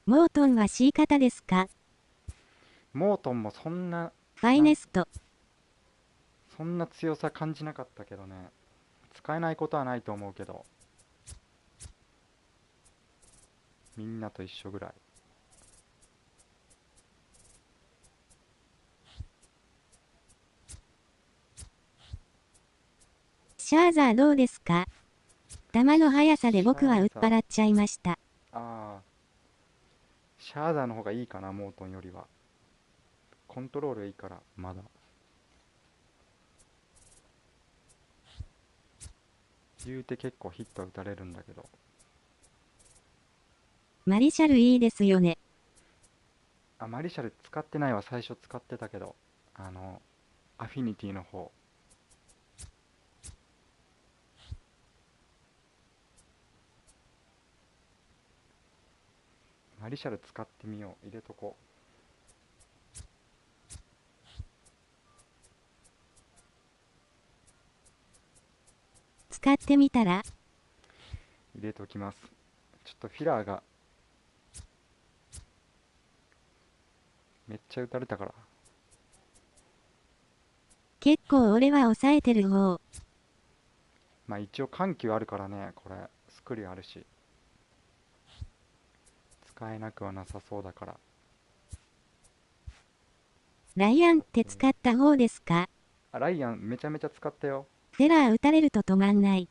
モートンは C 型ですか？モートンもそんなファイネスト。強さ感じなかったけどね。使えないことはないと思うけど。みんなと一緒ぐらい。シャーザーどうですか？球の速さで僕は打っ払っちゃいました。ああ。シャーザーの方がいいかな、モートンよりは。コントロールいいから、まだ。言うて結構ヒット打たれるんだけど。マリシャルいいですよね。あ、マリシャル使ってないわ。最初使ってたけど。アフィニティの方。マリシャル使ってみよう。入れとこう。使ってみたら？入れときます。ちょっとフィラーがめっちゃ打たれたから。結構俺は抑えてる方。まあ一応緩急あるからね、これ。スクリューあるし。使えなくはなさそうだから。ライアンって使った方ですか？あ、ライアンめちゃめちゃ使ったよ。フェラー打たれると止まんない。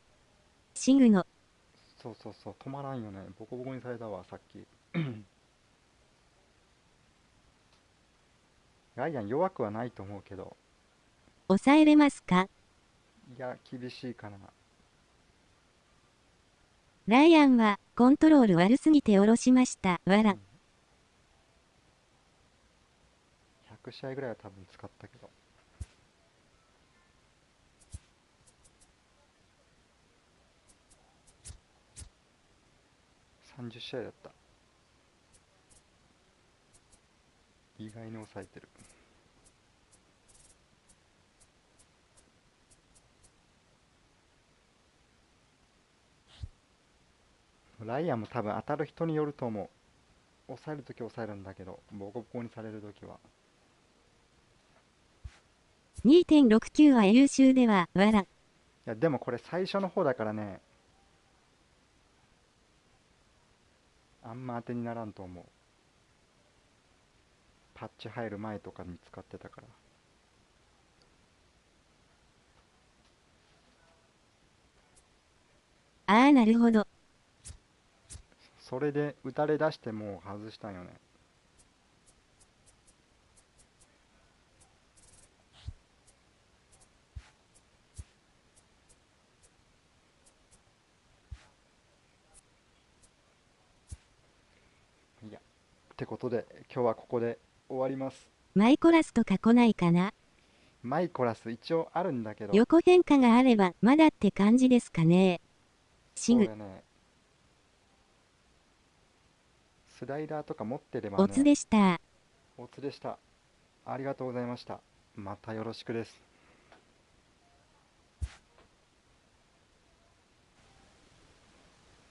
シグノ。そうそうそう、止まらんよね。ボコボコにされたわ、さっき。ライアン弱くはないと思うけど。抑えれますか？いや、厳しいかな。ライアンはコントロール悪すぎて下ろしました。わら。100試合ぐらいは多分使ったけど。30試合だった。意外に抑えてる。ライアンも多分当たる人によると思う。抑えるとき抑えるんだけど、ボコボコにされるときは。2.69 は優秀では、わら。いや、でもこれ最初の方だからね、あんま当てにならんと思う。パッチ入る前とかに使ってたから。ああ、なるほど。それで打たれ出してもう外したんよね。いや、ってことで今日はここで終わります。マイコラスとか来ないかな。マイコラス一応あるんだけど、横変化があればまだって感じですかね。シグ。そうだね。スライダーとか持ってればね。オツでした。オツでした。ありがとうございました。またよろしくです。